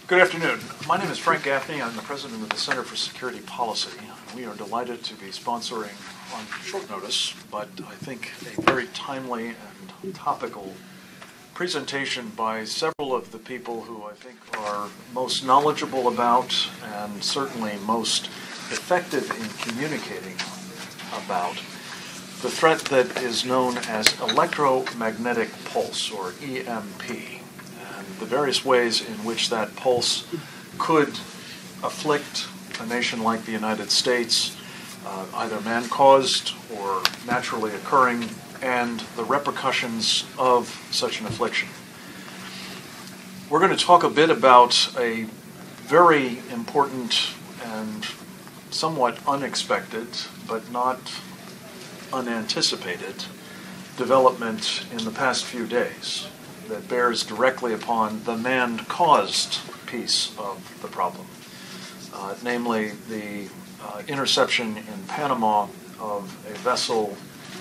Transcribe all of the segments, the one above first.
Good afternoon. My name is Frank Gaffney. I'm the president of the Center for Security Policy. We are delighted to be sponsoring on short notice, but I think a very timely and topical presentation by several of the people who I think are most knowledgeable about and certainly most effective in communicating about the threat that is known as electromagnetic pulse, or EMP. The various ways in which that pulse could afflict a nation like the United States, either man-caused or naturally occurring, and the repercussions of such an affliction. We're going to talk a bit about a very important and somewhat unexpected, but not unanticipated, development in the past few days that bears directly upon the man-caused piece of the problem, namely the interception in Panama of a vessel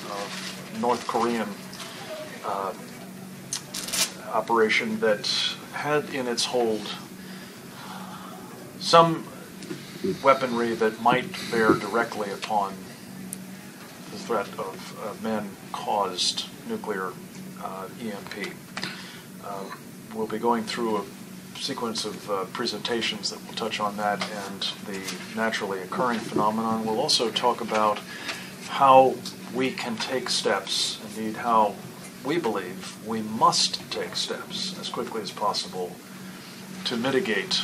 of North Korean operation that had in its hold some weaponry that might bear directly upon the threat of man-caused nuclear EMP. We'll be going through a sequence of presentations that will touch on that and the naturally occurring phenomenon. We'll also talk about how we can take steps, indeed how we believe we must take steps as quickly as possible to mitigate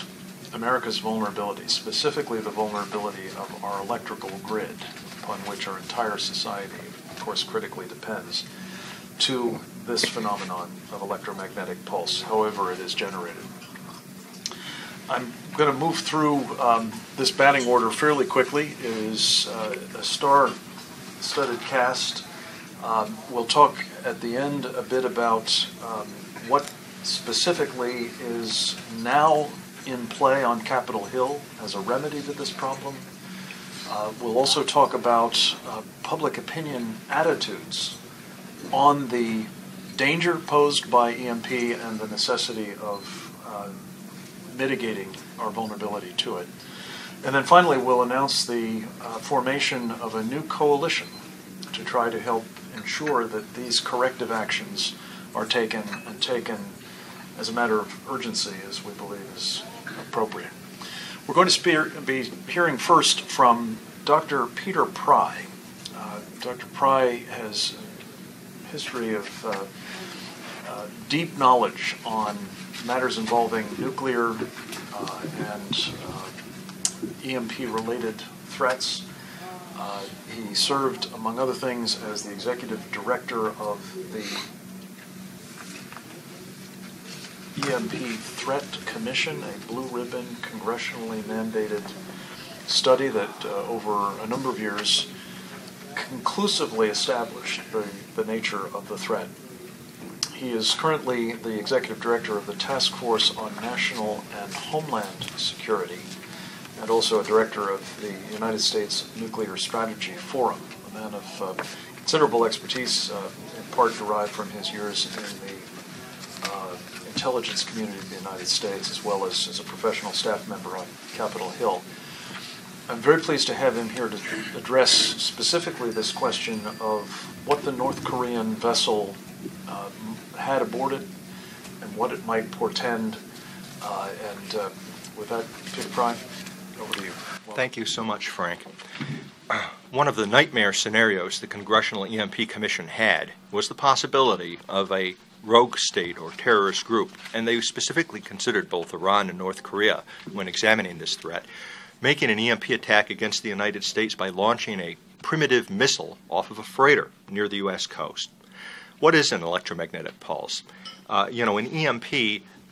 America's vulnerability, specifically the vulnerability of our electrical grid, upon which our entire society, of course, critically depends, to this phenomenon of electromagnetic pulse, however it is generated. I'm going to move through this batting order fairly quickly. It is a star-studded cast. We'll talk at the end a bit about what specifically is now in play on Capitol Hill as a remedy to this problem. We'll also talk about public opinion attitudes on the danger posed by EMP and the necessity of mitigating our vulnerability to it. And then finally, we'll announce the formation of a new coalition to try to help ensure that these corrective actions are taken and taken as a matter of urgency, as we believe is appropriate. We're going to be hearing first from Dr. Peter Pry. Dr. Pry has a history of deep knowledge on matters involving nuclear and EMP-related threats. He served, among other things, as the executive director of the EMP Threat Commission, a blue ribbon, congressionally mandated study that over a number of years conclusively established the nature of the threat. He is currently the executive director of the Task Force on National and Homeland Security, and also a director of the United States Nuclear Strategy Forum, a man of considerable expertise, in part derived from his years in the intelligence community of the United States, as well as a professional staff member on Capitol Hill. I'm very pleased to have him here to address specifically this question of what the North Korean vessel had aboard it and what it might portend. And with that, Peter Pry, over to you. Thank you so much, Frank. One of the nightmare scenarios the Congressional EMP Commission had was the possibility of a rogue state or terrorist group, and they specifically considered both Iran and North Korea when examining this threat, making an EMP attack against the United States by launching a primitive missile off of a freighter near the U.S. coast. What is an electromagnetic pulse? An EMP,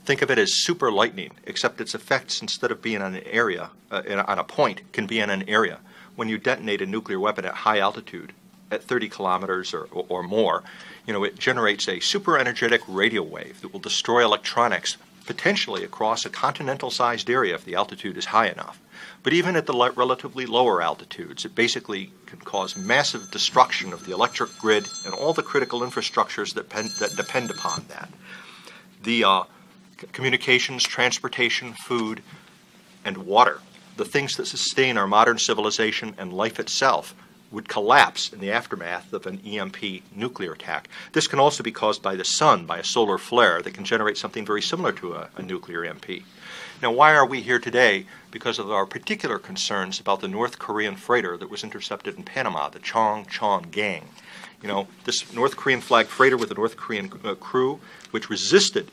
think of it as super lightning, except its effects, instead of being on an area, on a point, can be in an area. When you detonate a nuclear weapon at high altitude, at 30 kilometers or more, it generates a super energetic radio wave that will destroy electronics potentially across a continental-sized area if the altitude is high enough. But even at the relatively lower altitudes, it basically can cause massive destruction of the electric grid and all the critical infrastructures that depend upon that. The communications, transportation, food, and water, the things that sustain our modern civilization and life itself, would collapse in the aftermath of an EMP nuclear attack. This can also be caused by the sun, by a solar flare that can generate something very similar to a nuclear EMP. Now, why are we here today? Because of our particular concerns about the North Korean freighter that was intercepted in Panama, the Chong Gang. You know, this North Korean flag freighter with a North Korean crew, which resisted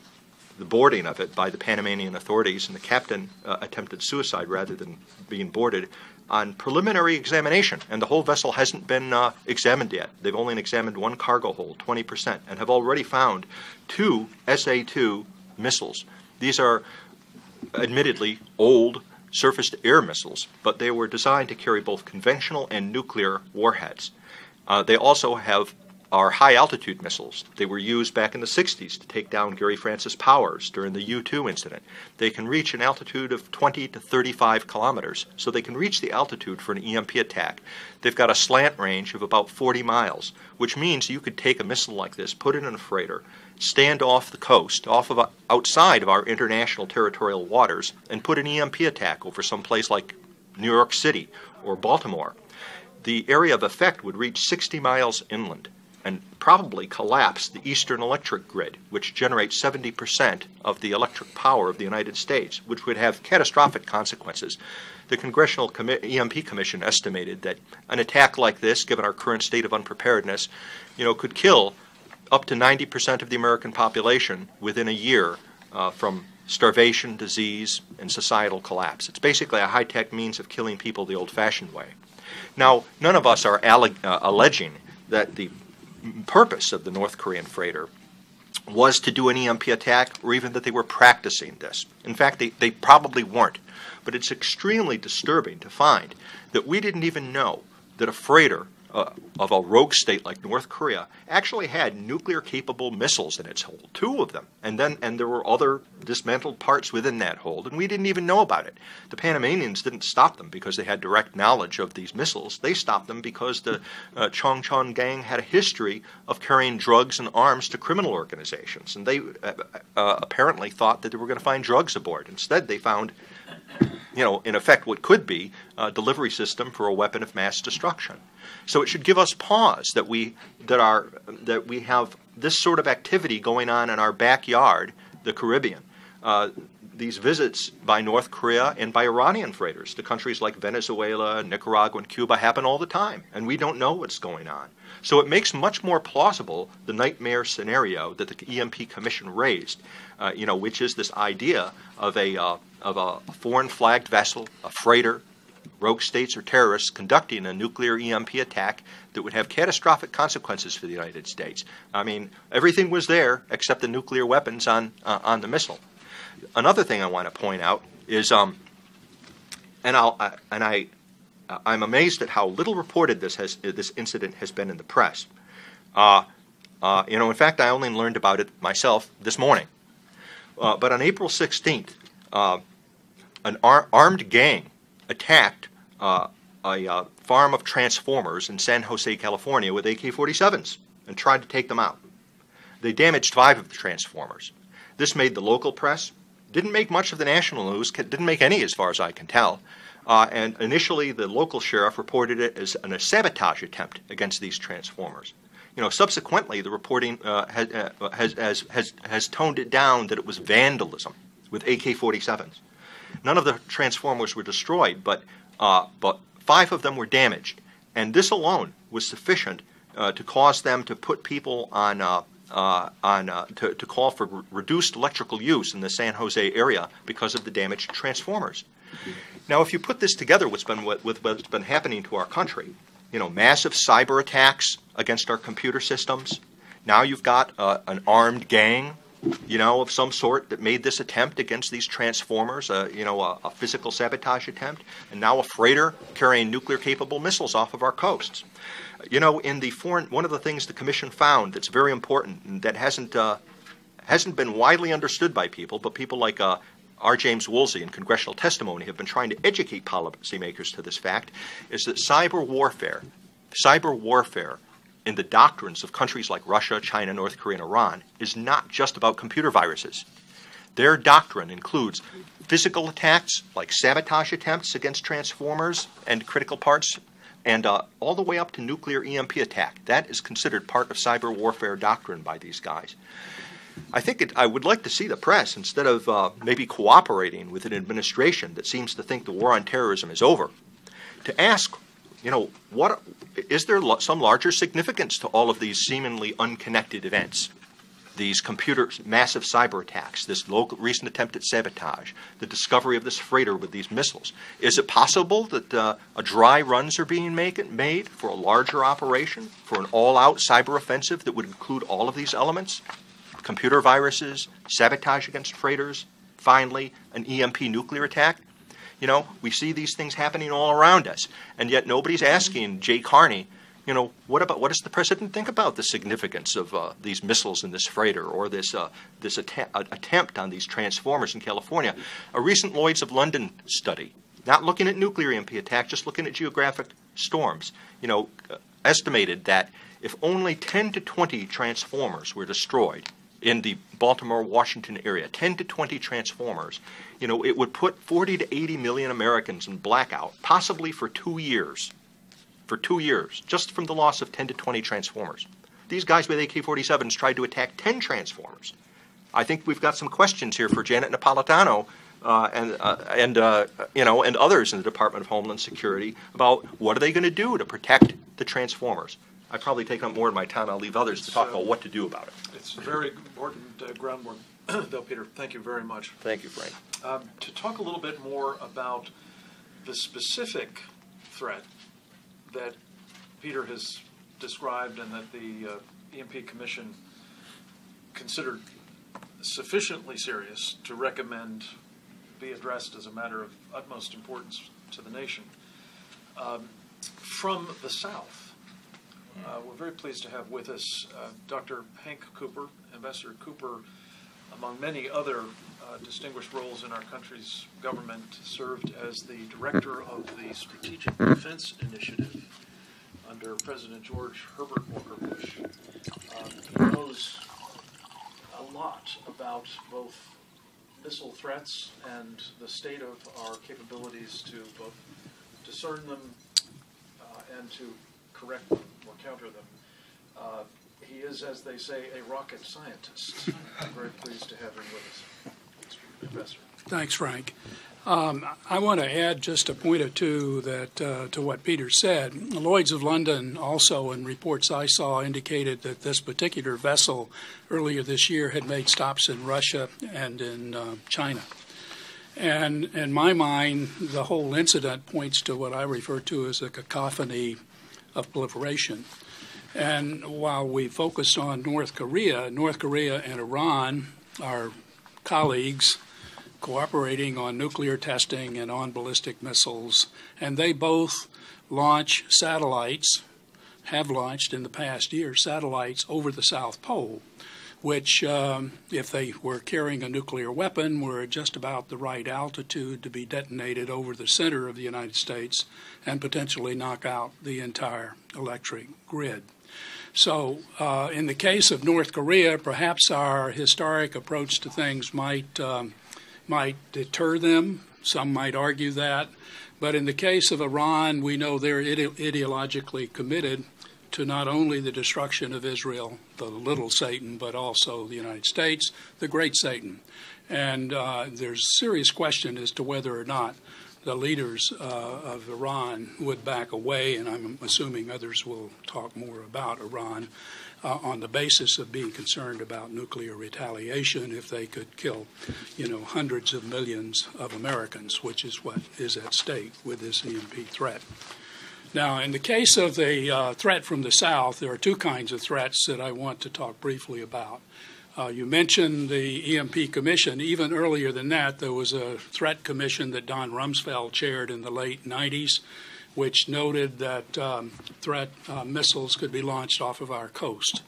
the boarding of it by the Panamanian authorities, and the captain attempted suicide rather than being boarded on preliminary examination, and the whole vessel hasn't been examined yet. They've only examined one cargo hold, 20%, and have already found 2 SA-2 missiles. These are admittedly old surface-to-air missiles, but they were designed to carry both conventional and nuclear warheads. They also are high-altitude missiles. They were used back in the 60s to take down Gary Francis Powers during the U-2 incident. They can reach an altitude of 20 to 35 kilometers, so they can reach the altitude for an EMP attack. They've got a slant range of about 40 miles, which means you could take a missile like this, put it in a freighter, stand off the coast, outside of our international territorial waters, and put an EMP attack over some place like New York City or Baltimore. The area of effect would reach 60 miles inland and probably collapse the eastern electric grid, which generates 70% of the electric power of the United States, which would have catastrophic consequences. The Congressional EMP Commission estimated that an attack like this, given our current state of unpreparedness, could kill up to 90% of the American population within a year from starvation, disease, and societal collapse. It's basically a high-tech means of killing people the old-fashioned way. Now, none of us are alleging that the purpose of the North Korean freighter was to do an EMP attack, or even that they were practicing this. In fact, they probably weren't. But it's extremely disturbing to find that we didn't even know that a freighter of a rogue state like North Korea actually had nuclear-capable missiles in its hold, 2 of them. And there were other dismantled parts within that hold, and we didn't even know about it. The Panamanians didn't stop them because they had direct knowledge of these missiles. They stopped them because the Chong Gang had a history of carrying drugs and arms to criminal organizations, and they apparently thought that they were going to find drugs aboard. Instead, they found, in effect, what could be a delivery system for a weapon of mass destruction. So it should give us pause that we have this sort of activity going on in our backyard, the Caribbean. These visits by North Korea and by Iranian freighters to countries like Venezuela, Nicaragua, and Cuba happen all the time, and we don't know what's going on. So it makes much more plausible the nightmare scenario that the EMP Commission raised, which is this idea of a foreign-flagged vessel, a freighter, rogue states or terrorists conducting a nuclear EMP attack that would have catastrophic consequences for the United States. I mean, everything was there except the nuclear weapons on the missile. Another thing I want to point out is, I'm amazed at how little reported this incident has been in the press. In fact, I only learned about it myself this morning. But on April 16th, an armed gang attacked a farm of transformers in San Jose, California with AK-47s and tried to take them out. They damaged 5 of the transformers. This made the local press, didn't make much of the national news, didn't make any as far as I can tell. And initially the local sheriff reported it as a sabotage attempt against these transformers. Subsequently the reporting has toned it down that it was vandalism with AK-47s. None of the transformers were destroyed, but 5 of them were damaged, and this alone was sufficient to cause them to put people to call for reduced electrical use in the San Jose area because of the damaged transformers. Now, if you put this together with what's been happening to our country, massive cyber attacks against our computer systems. Now you've got an armed gang, of some sort that made this attempt against these transformers, a physical sabotage attempt, and now a freighter carrying nuclear-capable missiles off of our coasts. One of the things the Commission found that's very important and that hasn't been widely understood by people, but people like R. James Woolsey in congressional testimony have been trying to educate policymakers to this fact, is that cyber warfare in the doctrines of countries like Russia, China, North Korea, and Iran is not just about computer viruses. Their doctrine includes physical attacks like sabotage attempts against transformers and critical parts, and all the way up to nuclear EMP attack. That is considered part of cyber warfare doctrine by these guys. I would like to see the press, instead of maybe cooperating with an administration that seems to think the war on terrorism is over, to ask, what is there some larger significance to all of these seemingly unconnected events? These massive cyber attacks, this recent attempt at sabotage, the discovery of this freighter with these missiles. Is it possible that dry runs are being made for a larger operation, for an all-out cyber offensive that would include all of these elements? Computer viruses, sabotage against freighters, finally, an EMP nuclear attack? We see these things happening all around us, and yet nobody's asking Jay Carney, what does the president think about the significance of these missiles in this freighter, or this attempt on these transformers in California? A recent Lloyd's of London study, not looking at nuclear EMP attack, just looking at geographic storms, estimated that if only 10 to 20 transformers were destroyed in the Baltimore-Washington area, 10 to 20 transformers, it would put 40 to 80 million Americans in blackout, possibly for 2 years. For 2 years, just from the loss of 10 to 20 transformers. These guys with AK-47s tried to attack 10 transformers. I think we've got some questions here for Janet Napolitano and others in the Department of Homeland Security about what are they going to do to protect the transformers. I probably take up more of my time. I'll leave others to talk about what to do about it. It's very important groundwork, though, Peter. Thank you very much. Thank you, Frank. To talk a little bit more about the specific threat that Peter has described and that the EMP Commission considered sufficiently serious to recommend be addressed as a matter of utmost importance to the nation. From the South, we're very pleased to have with us Dr. Hank Cooper. Ambassador Cooper, among many other distinguished roles in our country's government, served as the director of the Strategic Defense Initiative under President George Herbert Walker Bush. He knows a lot about both missile threats and the state of our capabilities to both discern them and to correct them or counter them. He is, as they say, a rocket scientist. I'm very pleased to have him with us, Professor. Thanks, Frank. I want to add just a point or two to what Peter said. Lloyd's of London also, in reports I saw, indicated that this particular vessel earlier this year had made stops in Russia and in China. And in my mind, the whole incident points to what I refer to as a cacophony of proliferation. And while we focus on North Korea and Iran are colleagues cooperating on nuclear testing and on ballistic missiles, and they both launch satellites, have launched in the past year, satellites over the South Pole, which, if they were carrying a nuclear weapon, were at just about the right altitude to be detonated over the center of the United States and potentially knock out the entire electric grid. So in the case of North Korea, perhaps our historic approach to things might deter them. Some might argue that. But in the case of Iran, we know they're ideologically committed to not only the destruction of Israel, the little Satan, but also the United States, the great Satan. And there's a serious question as to whether or not the leaders of Iran would back away, and I'm assuming others will talk more about Iran, on the basis of being concerned about nuclear retaliation if they could kill, hundreds of millions of Americans, which is what is at stake with this EMP threat. Now, in the case of the threat from the South, there are two kinds of threats that I want to talk briefly about. You mentioned the EMP Commission. Even earlier than that, there was a threat commission that Don Rumsfeld chaired in the late 90s, which noted that threat missiles could be launched off of our coast.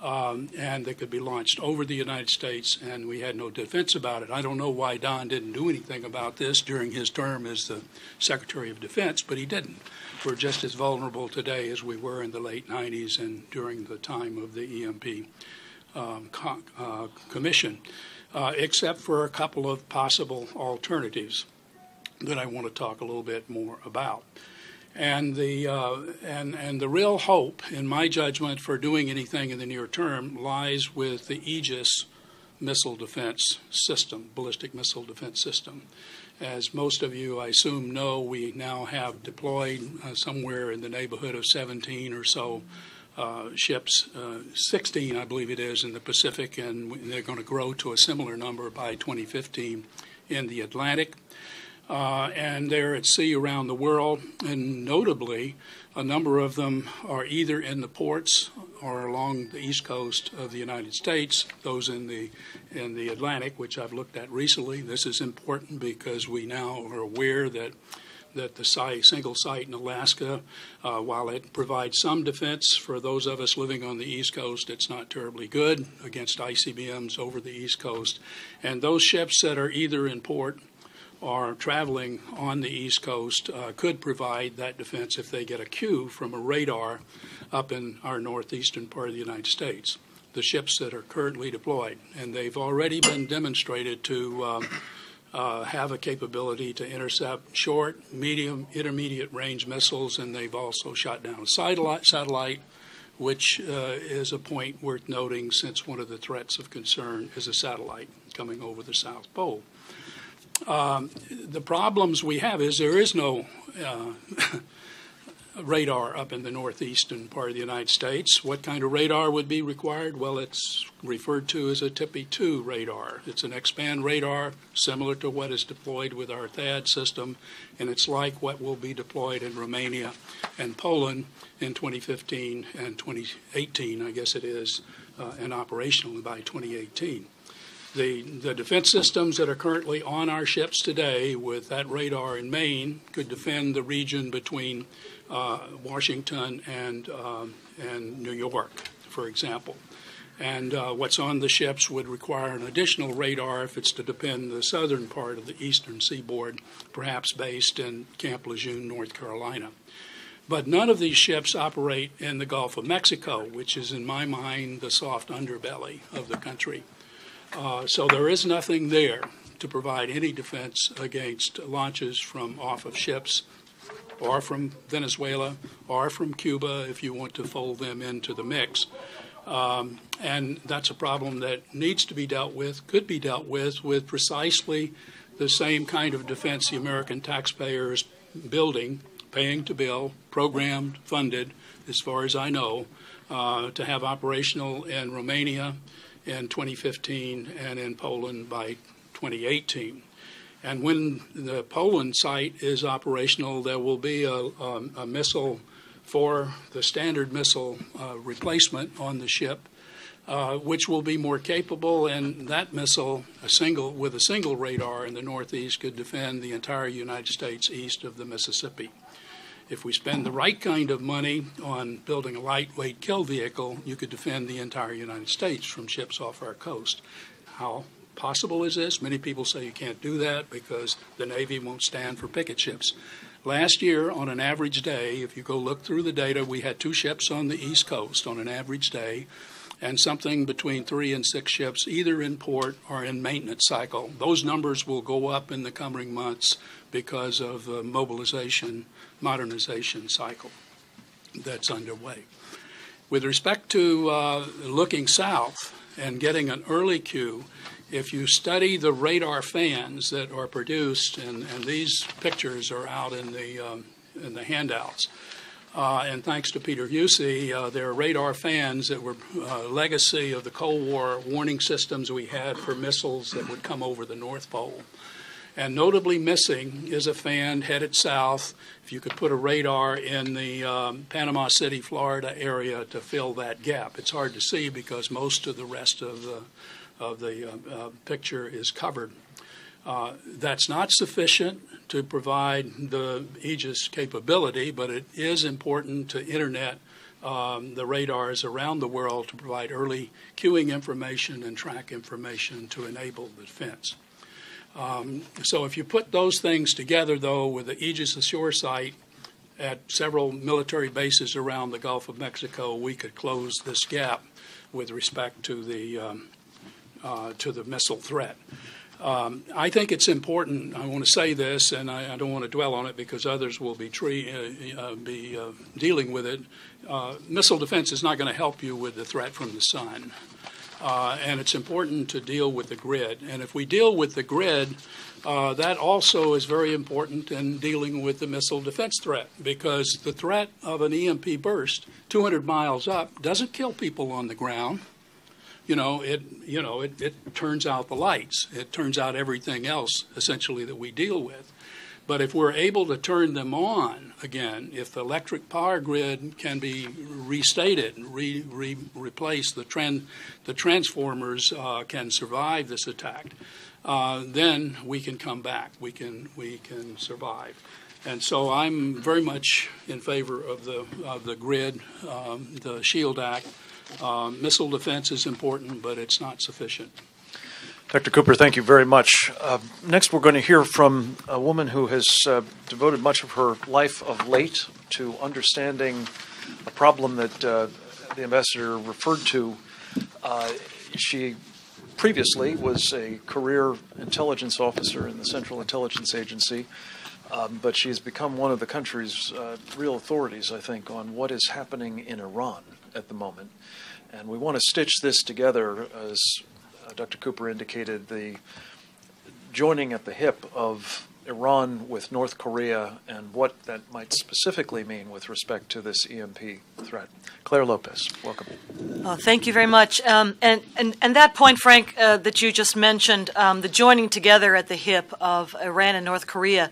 And they could be launched over the United States, and we had no defense about it. I don't know why Don didn't do anything about this during his term as the Secretary of Defense, but he didn't. We're just as vulnerable today as we were in the late 90s and during the time of the EMP commission, except for a couple of possible alternatives that I want to talk a little bit more about. And the real hope, in my judgment, for doing anything in the near term lies with the Aegis missile defense system, ballistic missile defense system. As most of you, I assume, know, we now have deployed somewhere in the neighborhood of 17 or so ships, 16, I believe it is, in the Pacific, and they're going to grow to a similar number by 2015 in the Atlantic. And they're at sea around the world, and notably, a number of them are either in the ports or along the east coast of the United States, those in the Atlantic, which I've looked at recently. This is important because we now are aware that the single site in Alaska, while it provides some defense for those of us living on the East Coast, it's not terribly good against ICBMs over the East Coast. And those ships that are either in port or traveling on the East Coast could provide that defense if they get a cue from a radar up in our northeastern part of the United States, the ships that are currently deployed. And they've already been demonstrated to have a capability to intercept short, medium, intermediate range missiles, and they've also shot down a satellite, which is a point worth noting since one of the threats of concern is a satellite coming over the South Pole. The problems we have is there is no radar up in the northeastern part of the United States. What kind of radar would be required? Well, it's referred to as a TPY-2 radar. It's an X-band radar similar to what is deployed with our THAAD system, and it's like what will be deployed in Romania and Poland in 2015 and 2018, I guess it is, and operational by 2018. The defense systems that are currently on our ships today with that radar in Maine could defend the region between Washington and New York, for example. And what's on the ships would require an additional radar if it's to defend the southern part of the eastern seaboard, perhaps based in Camp Lejeune, North Carolina. But none of these ships operate in the Gulf of Mexico, which is, in my mind, the soft underbelly of the country. So there is nothing there to provide any defense against launches from off of ships or from Venezuela or from Cuba if you want to fold them into the mix. And that's a problem that needs to be dealt with, could be dealt with precisely the same kind of defense the American taxpayer is building, paying to bill, programmed, funded, as far as I know, to have operational in Romania in 2015 and in Poland by 2018. And when the Poland site is operational, there will be a missile for the standard missile replacement on the ship, which will be more capable, and that missile, with a single radar in the Northeast, could defend the entire United States east of the Mississippi. If we spend the right kind of money on building a lightweight kill vehicle, you could defend the entire United States from ships off our coast. How possible is this? Many people say you can't do that because the Navy won't stand for picket ships. Last year, on an average day, if you go look through the data, we had 2 ships on the East Coast on an average day, and something between 3 and 6 ships either in port or in maintenance cycle. Those numbers will go up in the coming months because of the modernization cycle that's underway. With respect to looking south and getting an early cue, if you study the radar fans that are produced, and these pictures are out in the handouts, and thanks to Peter Busey, there are radar fans that were a legacy of the Cold War warning systems we had for missiles that would come over the North Pole. And notably missing is a fan headed south. If you could put a radar in the Panama City, Florida area to fill that gap. It's hard to see because most of the rest of the picture is covered. That's not sufficient to provide the Aegis capability, but it is important to internet the radars around the world to provide early cueing information and track information to enable the defense. So if you put those things together, though, with the Aegis Ashore site at several military bases around the Gulf of Mexico, we could close this gap with respect to the missile threat. I think it's important. I want to say this, and I don't want to dwell on it because others will be dealing with it. Missile defense is not going to help you with the threat from the sun. And it's important to deal with the grid. And if we deal with the grid, that also is very important in dealing with the missile defense threat, because the threat of an EMP burst 200 miles up doesn't kill people on the ground. It turns out the lights. It turns out everything else, essentially, that we deal with. But if we're able to turn them on again, if the electric power grid can be restated, replaced, the transformers can survive this attack, then we can come back. We can survive. And so I'm very much in favor of the grid, the SHIELD Act. Missile defense is important, but it's not sufficient. Dr. Cooper, thank you very much. Next, we're going to hear from a woman who has devoted much of her life of late to understanding a problem that the ambassador referred to. She previously was a career intelligence officer in the Central Intelligence Agency, but she has become one of the country's real authorities, I think, on what is happening in Iran at the moment. And we want to stitch this together, as Dr. Cooper indicated, the joining at the hip of Iran with North Korea and what that might specifically mean with respect to this EMP threat. Claire Lopez, welcome. Oh, thank you very much. And that point, Frank, that you just mentioned, the joining together at the hip of Iran and North Korea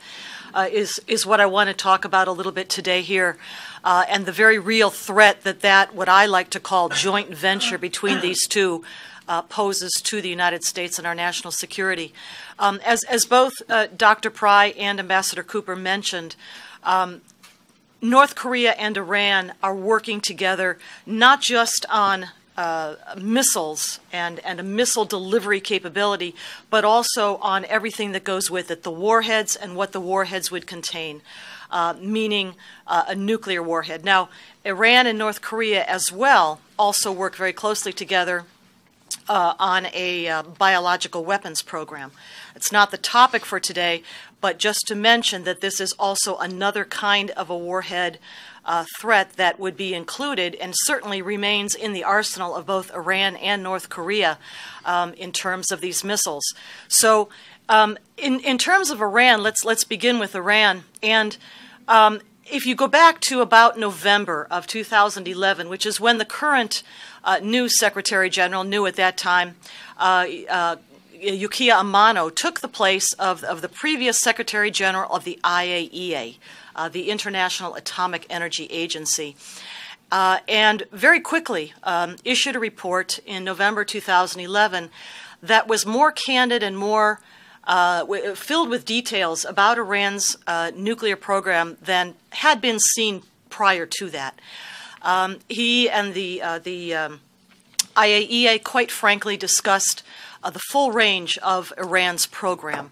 is what I want to talk about a little bit today here. And the very real threat that what I like to call joint venture between these two poses to the United States and our national security. As both Dr. Pry and Ambassador Cooper mentioned, North Korea and Iran are working together not just on missiles and a missile delivery capability, but also on everything that goes with it, the warheads and what the warheads would contain, meaning a nuclear warhead. Now, Iran and North Korea as well also work very closely together on a biological weapons program. It's not the topic for today, but just to mention that this is also another kind of a warhead threat that would be included and certainly remains in the arsenal of both Iran and North Korea in terms of these missiles. So in terms of Iran, let's begin with Iran. And if you go back to about November of 2011, which is when the current new Secretary General, new at that time, Yukiya Amano, took the place of the previous Secretary General of the IAEA, the International Atomic Energy Agency, and very quickly issued a report in November 2011 that was more candid and more filled with details about Iran's nuclear program than had been seen prior to that. He and the IAEA, quite frankly, discussed the full range of Iran's program.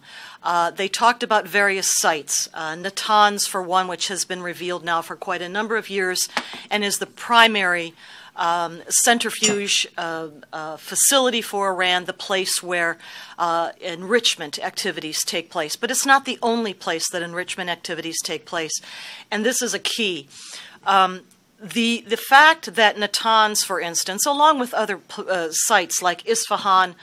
They talked about various sites, Natanz for one, which has been revealed now for quite a number of years and is the primary centrifuge facility for Iran, the place where enrichment activities take place. But it's not the only place that enrichment activities take place, and this is a key. The fact that Natanz, for instance, along with other sites like Isfahan,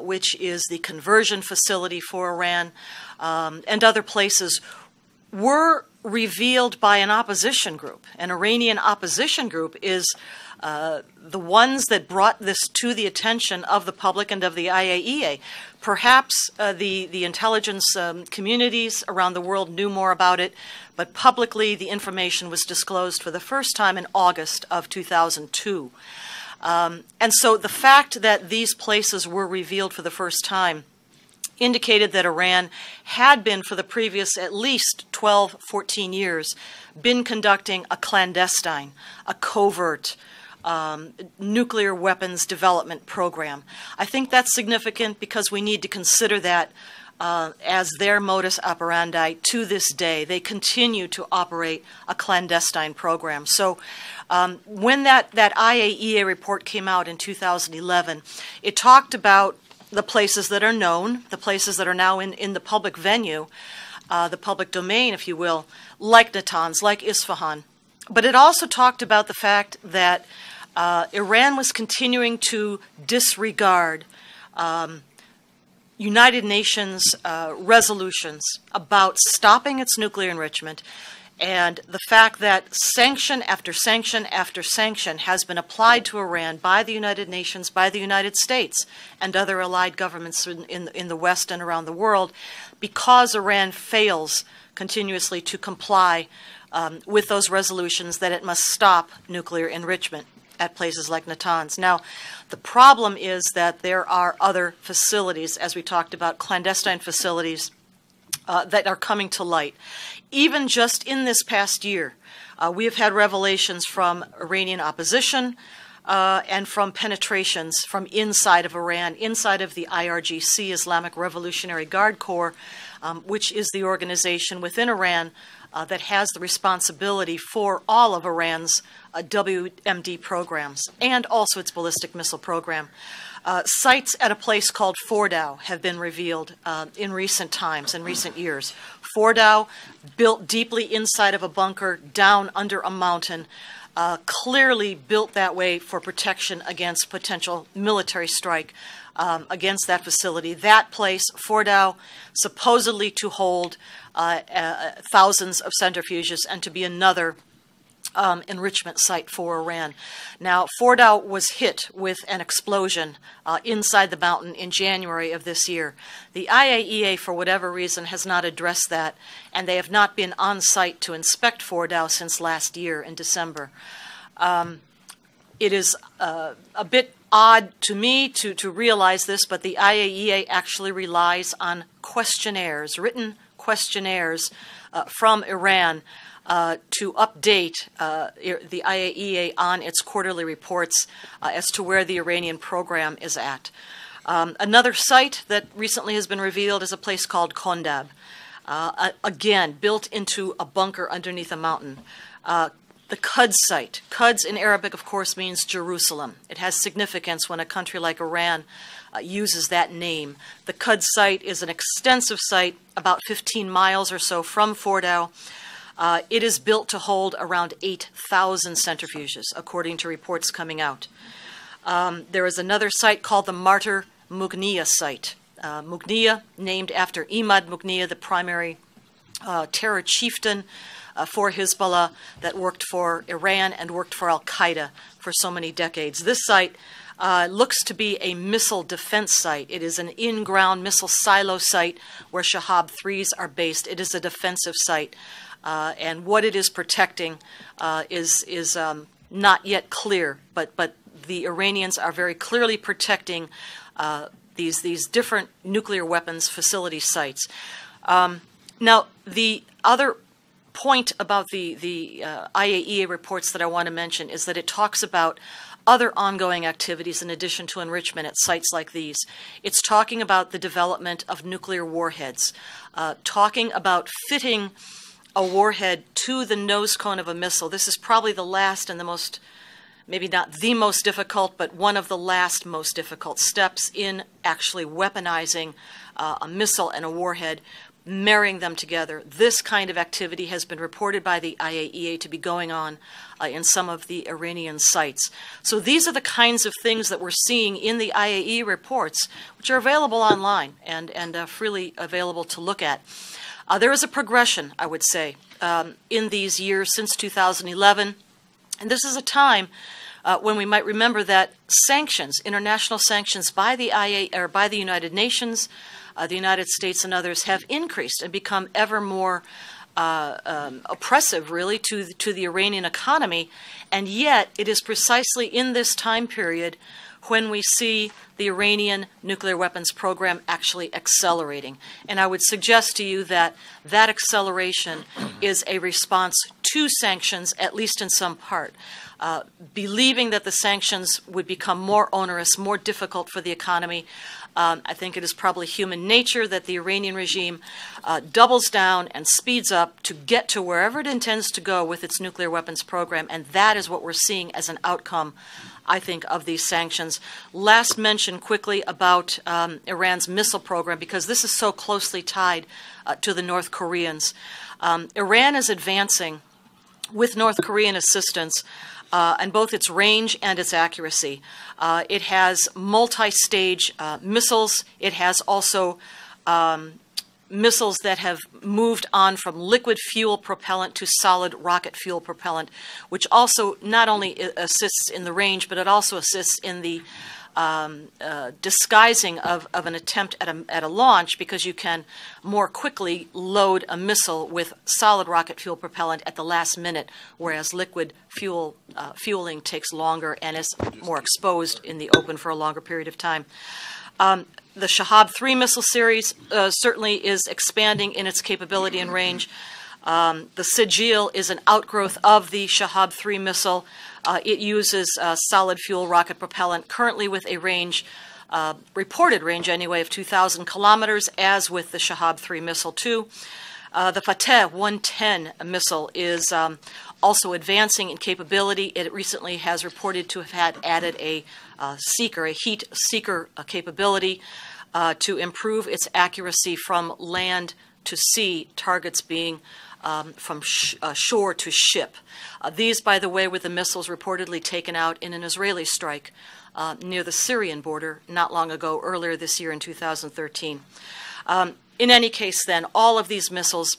which is the conversion facility for Iran, and other places, were revealed by an opposition group. An Iranian opposition group is the ones that brought this to the attention of the public and of the IAEA. Perhaps the intelligence communities around the world knew more about it, but publicly the information was disclosed for the first time in August of 2002. And so the fact that these places were revealed for the first time indicated that Iran had been, for the previous at least 12, 14 years, been conducting a clandestine, a covert nuclear weapons development program. I think that's significant because we need to consider that as their modus operandi to this day. They continue to operate a clandestine program. So when that IAEA report came out in 2011, it talked about the places that are known, the places that are now in the public venue, the public domain, if you will, like Natanz, like Isfahan. But it also talked about the fact that Iran was continuing to disregard United Nations resolutions about stopping its nuclear enrichment, and the fact that sanction after sanction after sanction has been applied to Iran by the United Nations, by the United States, and other allied governments in the West and around the world, because Iran fails continuously to comply with those resolutions that it must stop nuclear enrichment at places like Natanz. Now, the problem is that there are other facilities, as we talked about, clandestine facilities that are coming to light. Even just in this past year, we have had revelations from Iranian opposition and from penetrations from inside of Iran, inside of the IRGC, Islamic Revolutionary Guard Corps, which is the organization within Iran that has the responsibility for all of Iran's WMD programs and also its ballistic missile program. Sites at a place called Fordow have been revealed in recent times, in recent years. Fordow, built deeply inside of a bunker, down under a mountain, clearly built that way for protection against potential military strike against that facility. That place, Fordow, supposedly to hold thousands of centrifuges and to be another enrichment site for Iran. Now, Fordow was hit with an explosion inside the mountain in January of this year. The IAEA, for whatever reason, has not addressed that, and they have not been on site to inspect Fordow since last year in December. It is a bit odd to me to realize this, but the IAEA actually relies on questionnaires, written questionnaires from Iran to update the IAEA on its quarterly reports as to where the Iranian program is at. Another site that recently has been revealed is a place called Kondab, again, built into a bunker underneath a mountain. The Quds site. Quds in Arabic, of course, means Jerusalem. It has significance when a country like Iran uses that name. The Quds site is an extensive site, about 15 miles or so from Fordow. It is built to hold around 8,000 centrifuges, according to reports coming out. There is another site called the Martyr Mughniya site. Mughniya, named after Imad Mughniya, the primary terror chieftain for Hezbollah that worked for Iran and worked for al-Qaeda for so many decades. This site looks to be a missile defense site. It is an in-ground missile silo site where Shahab 3s are based. It is a defensive site. And what it is protecting is not yet clear, but the Iranians are very clearly protecting these different nuclear weapons facility sites. Now, the other point about the IAEA reports that I want to mention is that it talks about other ongoing activities in addition to enrichment at sites like these. It's talking about the development of nuclear warheads, talking about fitting a warhead to the nose cone of a missile. This is probably the last and the most, maybe not the most difficult, but one of the last most difficult steps in actually weaponizing a missile and a warhead, marrying them together. This kind of activity has been reported by the IAEA to be going on in some of the Iranian sites. So these are the kinds of things that we're seeing in the IAEA reports, which are available online and freely available to look at. There is a progression, I would say, in these years since 2011, and this is a time when we might remember that sanctions, international sanctions by the IAEA or by the United Nations, the United States and others have increased and become ever more oppressive, really, to the Iranian economy, and yet it is precisely in this time period when we see the Iranian nuclear weapons program actually accelerating. And I would suggest to you that that acceleration is a response to sanctions, at least in some part. Believing that the sanctions would become more onerous, more difficult for the economy, I think it is probably human nature that the Iranian regime doubles down and speeds up to get to wherever it intends to go with its nuclear weapons program, and that is what we're seeing as an outcome, I think, of these sanctions. Last mention quickly about Iran's missile program, because this is so closely tied to the North Koreans. Iran is advancing with North Korean assistance and both its range and its accuracy. It has multi-stage missiles. It has also missiles that have moved on from liquid fuel propellant to solid rocket fuel propellant, which also not only assists in the range, but it also assists in the disguising of an attempt at a launch, because you can more quickly load a missile with solid rocket fuel propellant at the last minute, whereas liquid fueling takes longer and is more exposed in the open for a longer period of time. The Shahab-3 missile series certainly is expanding in its capability and range. The Sijil is an outgrowth of the Shahab-3 missile. It uses solid fuel rocket propellant, currently with a range, reported range anyway, of 2,000 kilometers, as with the Shahab-3 missile too. The Fateh 110 missile is also advancing in capability. It recently has reported to have had added a heat seeker capability to improve its accuracy from land to sea, targets being from shore to ship. These, by the way, were the missiles reportedly taken out in an Israeli strike near the Syrian border not long ago, earlier this year in 2013. In any case, then, all of these missiles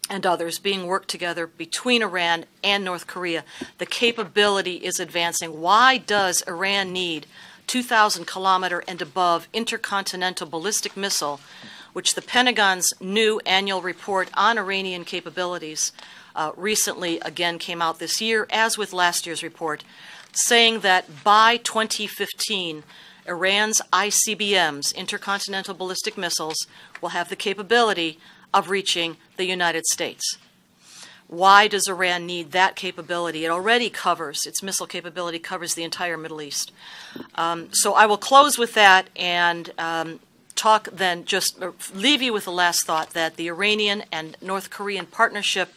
and others being worked together between Iran and North Korea, the capability is advancing. Why does Iran need 2,000 kilometer and above intercontinental ballistic missile, which the Pentagon's new annual report on Iranian capabilities recently again came out this year, as with last year's report, saying that by 2015, Iran's ICBMs, intercontinental ballistic missiles, will have the capability of reaching the United States. Why does Iran need that capability? It already covers, its missile capability covers the entire Middle East. So I will close with that and talk then, just leave you with the last thought that the Iranian and North Korean partnership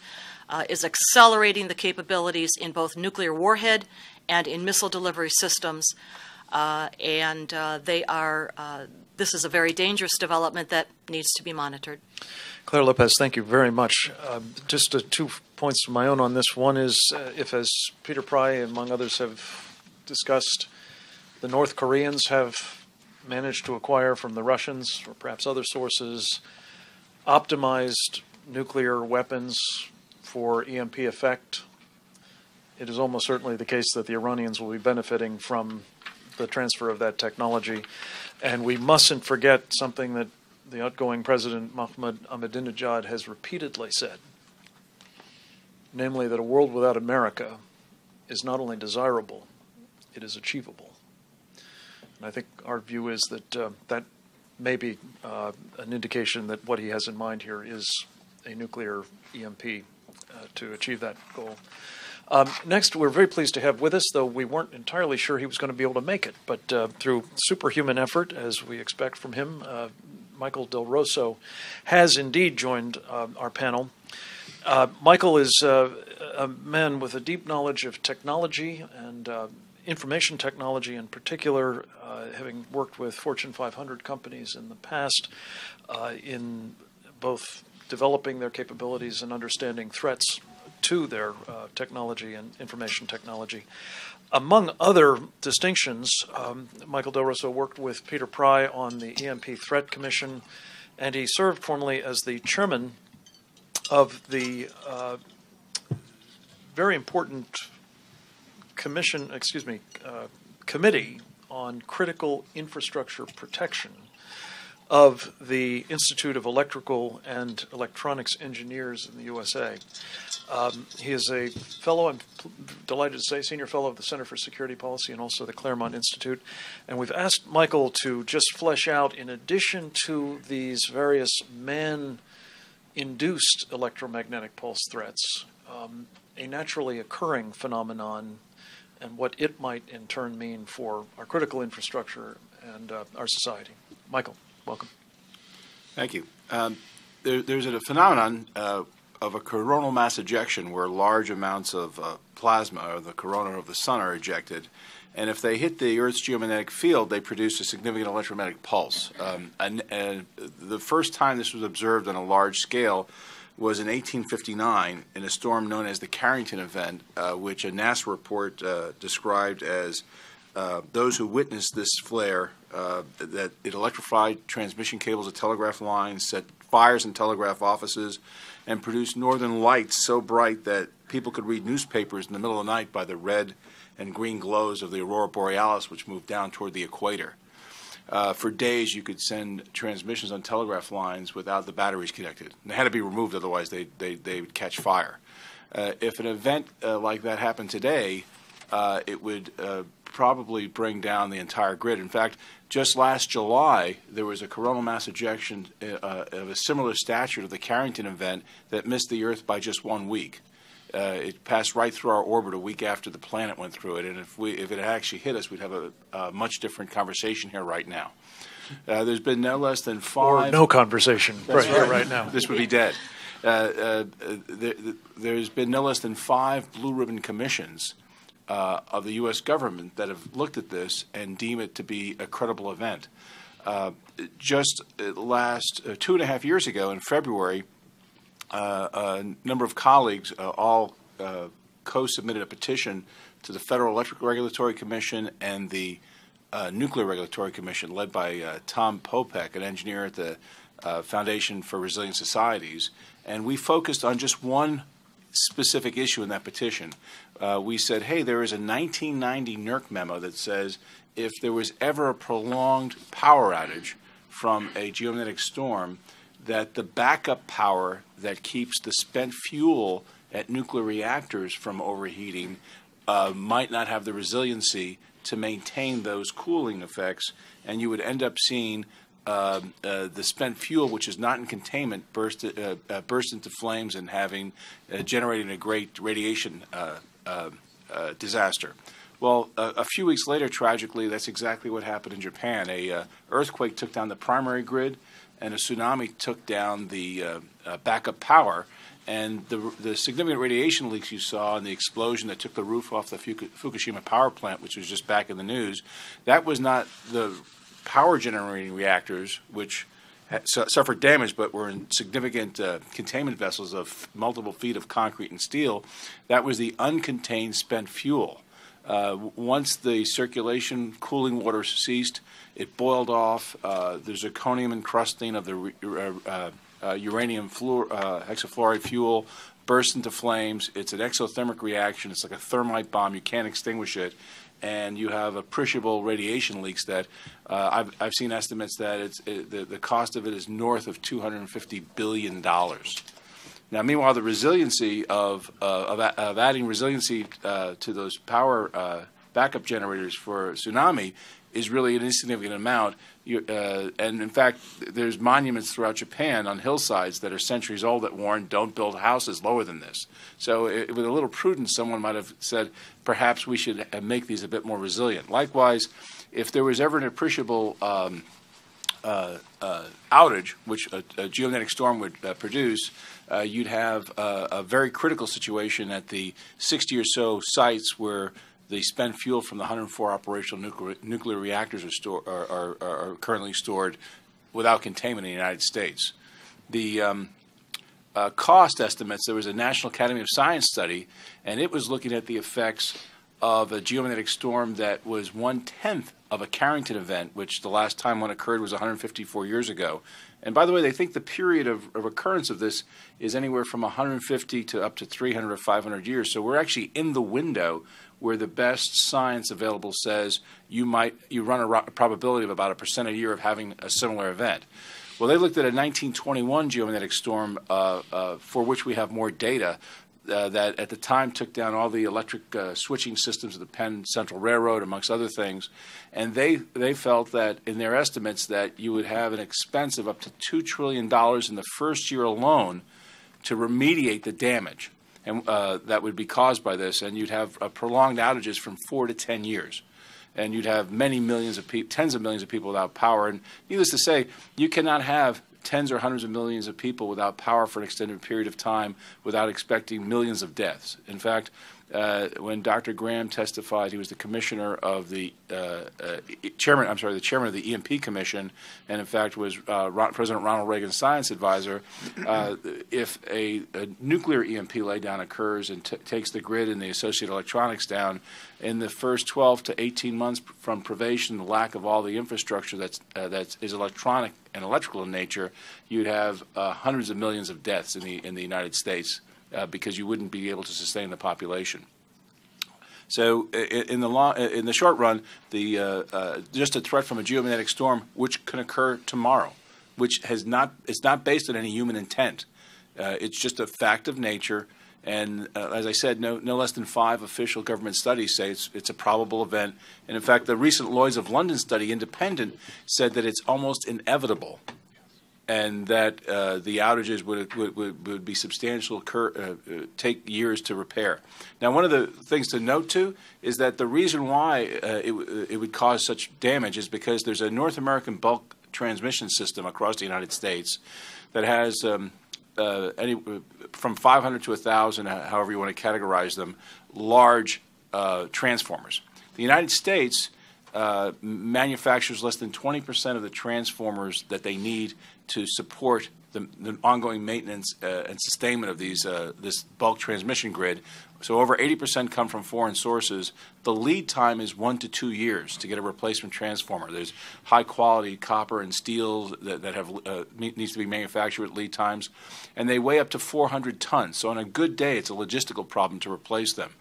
is accelerating the capabilities in both nuclear warhead and in missile delivery systems. This is a very dangerous development that needs to be monitored. Claire Lopez, thank you very much. Just 2 points of my own on this. One is, if, as Peter Pry, among others, have discussed, the North Koreans have managed to acquire from the Russians, or perhaps other sources, optimized nuclear weapons for EMP effect, it is almost certainly the case that the Iranians will be benefiting from the transfer of that technology. And we mustn't forget something that the outgoing President Mohammad Ahmadinejad has repeatedly said, namely that a world without America is not only desirable, it is achievable. And I think our view is that that may be an indication that what he has in mind here is a nuclear EMP to achieve that goal. Next, we're very pleased to have with us, though we weren't entirely sure he was going to be able to make it, but through superhuman effort, as we expect from him, Michael Del Rosso has indeed joined our panel. Michael is a man with a deep knowledge of technology and information technology in particular, having worked with Fortune 500 companies in the past in both developing their capabilities and understanding threats to their technology and information technology. Among other distinctions, Michael Del Rosso worked with Peter Pry on the EMP Threat Commission, and he served formerly as the chairman of the very important committee on critical infrastructure protection of the Institute of Electrical and Electronics Engineers in the USA. He is a fellow, I'm delighted to say, senior fellow of the Center for Security Policy and also the Claremont Institute. And we've asked Michael to just flesh out, in addition to these various man-induced electromagnetic pulse threats, a naturally occurring phenomenon and what it might in turn mean for our critical infrastructure and our society. Michael, welcome. Thank you. There's a phenomenon of a coronal mass ejection where large amounts of plasma, or the corona of the sun, are ejected. And if they hit the Earth's geomagnetic field, they produce a significant electromagnetic pulse. And the first time this was observed on a large scale was in 1859 in a storm known as the Carrington event, which a NASA report described as those who witnessed this flare, that it electrified transmission cables of telegraph lines, set fires in telegraph offices, and produced northern lights so bright that people could read newspapers in the middle of the night by the red and green glows of the aurora borealis, which moved down toward the equator. For days, you could send transmissions on telegraph lines without the batteries connected. And they had to be removed, otherwise they would catch fire. If an event like that happened today, it would probably bring down the entire grid. In fact, just last July, there was a coronal mass ejection of a similar stature to the Carrington event that missed the Earth by just 1 week. It passed right through our orbit a week after the planet went through it, and if it had actually hit us, we'd have a much different conversation here right now. There's been no less than 5... Or no conversation here right now. This would be dead. There's been no less than 5 blue ribbon commissions of the U.S. government that have looked at this and deem it to be a credible event. Just last 2.5 years ago, in February, a number of colleagues all co-submitted a petition to the Federal Electric Regulatory Commission and the Nuclear Regulatory Commission, led by Tom Popek, an engineer at the Foundation for Resilient Societies. And we focused on just one specific issue in that petition. We said, hey, there is a 1990 NERC memo that says if there was ever a prolonged power outage from a geomagnetic storm, that the backup power that keeps the spent fuel at nuclear reactors from overheating might not have the resiliency to maintain those cooling effects, and you would end up seeing the spent fuel, which is not in containment, burst into flames and generating a great radiation disaster. Well, a few weeks later, tragically, that's exactly what happened in Japan. A earthquake took down the primary grid, and a tsunami took down the backup power. And the significant radiation leaks you saw and the explosion that took the roof off the Fukushima power plant, which was just back in the news, that was not the power generating reactors, which suffered damage but were in significant containment vessels of multiple feet of concrete and steel. That was the uncontained spent fuel. Once the circulation cooling water ceased, it boiled off. The zirconium encrusting of the uranium hexafluoride fuel burst into flames. It's an exothermic reaction. It's like a thermite bomb. You can't extinguish it. And you have appreciable radiation leaks that I've seen estimates that the cost of it is north of $250 billion. Now, meanwhile, the resiliency of adding resiliency to those power backup generators for tsunami is really an insignificant amount. And in fact, there's monuments throughout Japan on hillsides that are centuries old that warn, don't build houses lower than this. So with a little prudence, someone might have said, perhaps we should make these a bit more resilient. Likewise, if there was ever an appreciable outage, which a geomagnetic storm would produce, you'd have a very critical situation at the 60 or so sites where the spent fuel from the 104 operational nuclear reactors are currently stored without containment in the United States. The cost estimates, there was a National Academy of Science study, and it was looking at the effects of a geomagnetic storm that was 1/10 of a Carrington event, which the last time one occurred was 154 years ago. And by the way, they think the period of occurrence of this is anywhere from 150 to up to 300 or 500 years. So we're actually in the window where the best science available says you run a probability of about 1% a year of having a similar event. Well, they looked at a 1921 geomagnetic storm for which we have more data. that at the time took down all the electric switching systems of the Penn Central Railroad, amongst other things. And they felt that, in their estimates, that you would have an expense of up to $2 trillion in the first year alone to remediate the damage and that would be caused by this. And you'd have prolonged outages from 4 to 10 years. And you'd have many millions of people, tens of millions of people without power. And needless to say, you cannot have tens or hundreds of millions of people without power for an extended period of time without expecting millions of deaths. In fact, when Dr. Graham testified, he was the commissioner of the chairman of the EMP Commission, and in fact was President Ronald Reagan's science advisor. If a nuclear EMP laydown occurs and takes the grid and the associated electronics down, in the first 12 to 18 months from privation, the lack of all the infrastructure that is electronic and electrical in nature, you'd have hundreds of millions of deaths in the United States. Because you wouldn't be able to sustain the population. So, in the short run, just a threat from a geomagnetic storm, which can occur tomorrow, which it's not based on any human intent. It's just a fact of nature, and as I said, no less than 5 official government studies say it's a probable event. And in fact, the recent Lloyd's of London study, independent, said that it's almost inevitable, and that the outages would be substantial, take years to repair. Now, one of the things to note, too, is that the reason why it would cause such damage is because there's a North American bulk transmission system across the United States that has from 500 to 1,000, however you want to categorize them, large transformers. The United States manufactures less than 20% of the transformers that they need to support the ongoing maintenance and sustainment of this bulk transmission grid. So over 80% come from foreign sources. The lead time is 1 to 2 years to get a replacement transformer. There's high quality copper and steel that have needs to be manufactured at lead times, and they weigh up to 400 tons. So on a good day, it's a logistical problem to replace them.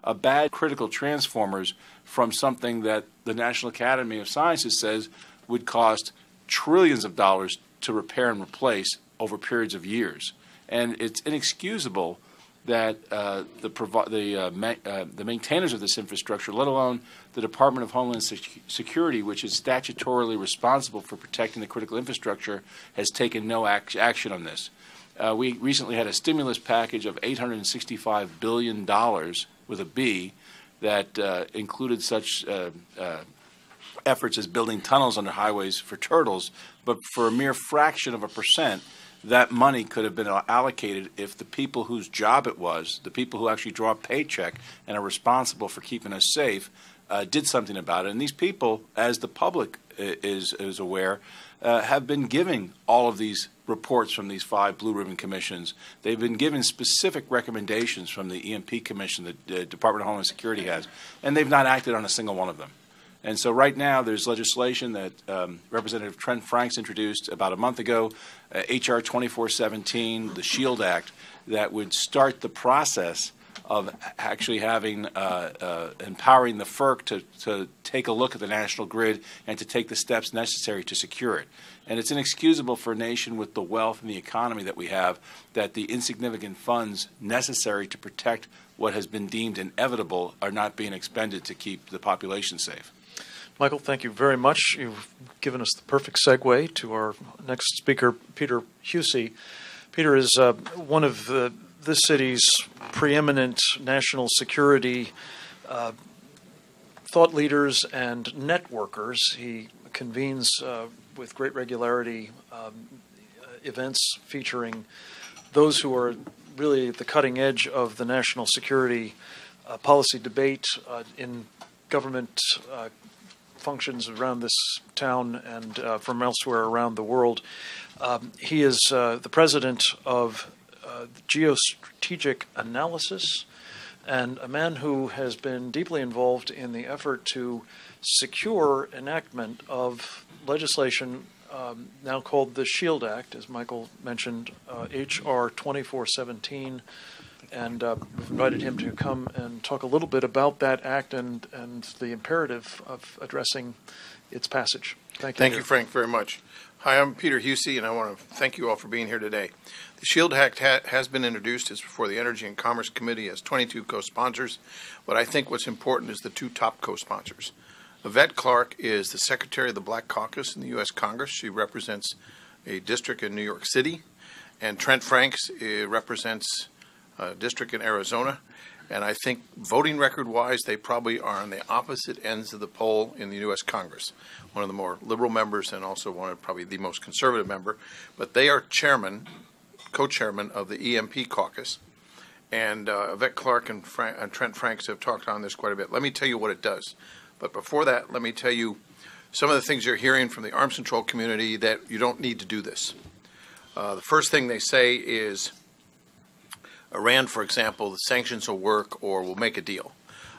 A bad critical transformers from something that the National Academy of Sciences says would cost trillions of dollars to repair and replace over periods of years. And it's inexcusable that the maintainers of this infrastructure, let alone the Department of Homeland Security, which is statutorily responsible for protecting the critical infrastructure, has taken no action on this. We recently had a stimulus package of $865 billion with a B that included such efforts as building tunnels under highways for turtles, but for a mere fraction of a percent, that money could have been allocated if the people whose job it was, the people who actually draw a paycheck and are responsible for keeping us safe, did something about it. And these people, as the public is aware, have been giving all of these reports from these 5 Blue Ribbon Commissions. They've been given specific recommendations from the EMP Commission that the Department of Homeland Security has, and they've not acted on a single one of them. And so right now there's legislation that Representative Trent Franks introduced about a month ago, H.R. 2417, the SHIELD Act, that would start the process of actually having empowering the FERC to take a look at the national grid and to take the steps necessary to secure it. And it's inexcusable for a nation with the wealth and the economy that we have that the insignificant funds necessary to protect what has been deemed inevitable are not being expended to keep the population safe. Michael, thank you very much. You've given us the perfect segue to our next speaker, Peter Husey. Peter is one of this city's preeminent national security thought leaders and networkers. He convenes with great regularity events featuring those who are really at the cutting edge of the national security policy debate in government functions around this town and from elsewhere around the world. He is the president of Geostrategic Analysis and a man who has been deeply involved in the effort to secure enactment of legislation now called the SHIELD Act, as Michael mentioned, H.R. 2417, and we've invited him to come and talk a little bit about that act and the imperative of addressing its passage. Thank you. Thank you, Frank, very much. Hi, I'm Peter Husey, and I want to thank you all for being here today. The SHIELD Act has been introduced. It's before the Energy and Commerce Committee, has 22 co-sponsors, but I think what's important is the two top co-sponsors. Yvette Clarke is the Secretary of the Black Caucus in the U.S. Congress. She represents a district in New York City, and Trent Franks represents a district in Arizona. And I think voting record-wise, they probably are on the opposite ends of the poll in the U.S. Congress. One of the more liberal members and also one of probably the most conservative member. But they are co-chairman of the EMP caucus. And Yvette Clarke and Trent Franks have talked on this quite a bit. Let me tell you what it does. But before that, let me tell you some of the things you're hearing from the arms control community that you don't need to do this. The first thing they say is Iran, for example, the sanctions will work or we'll make a deal.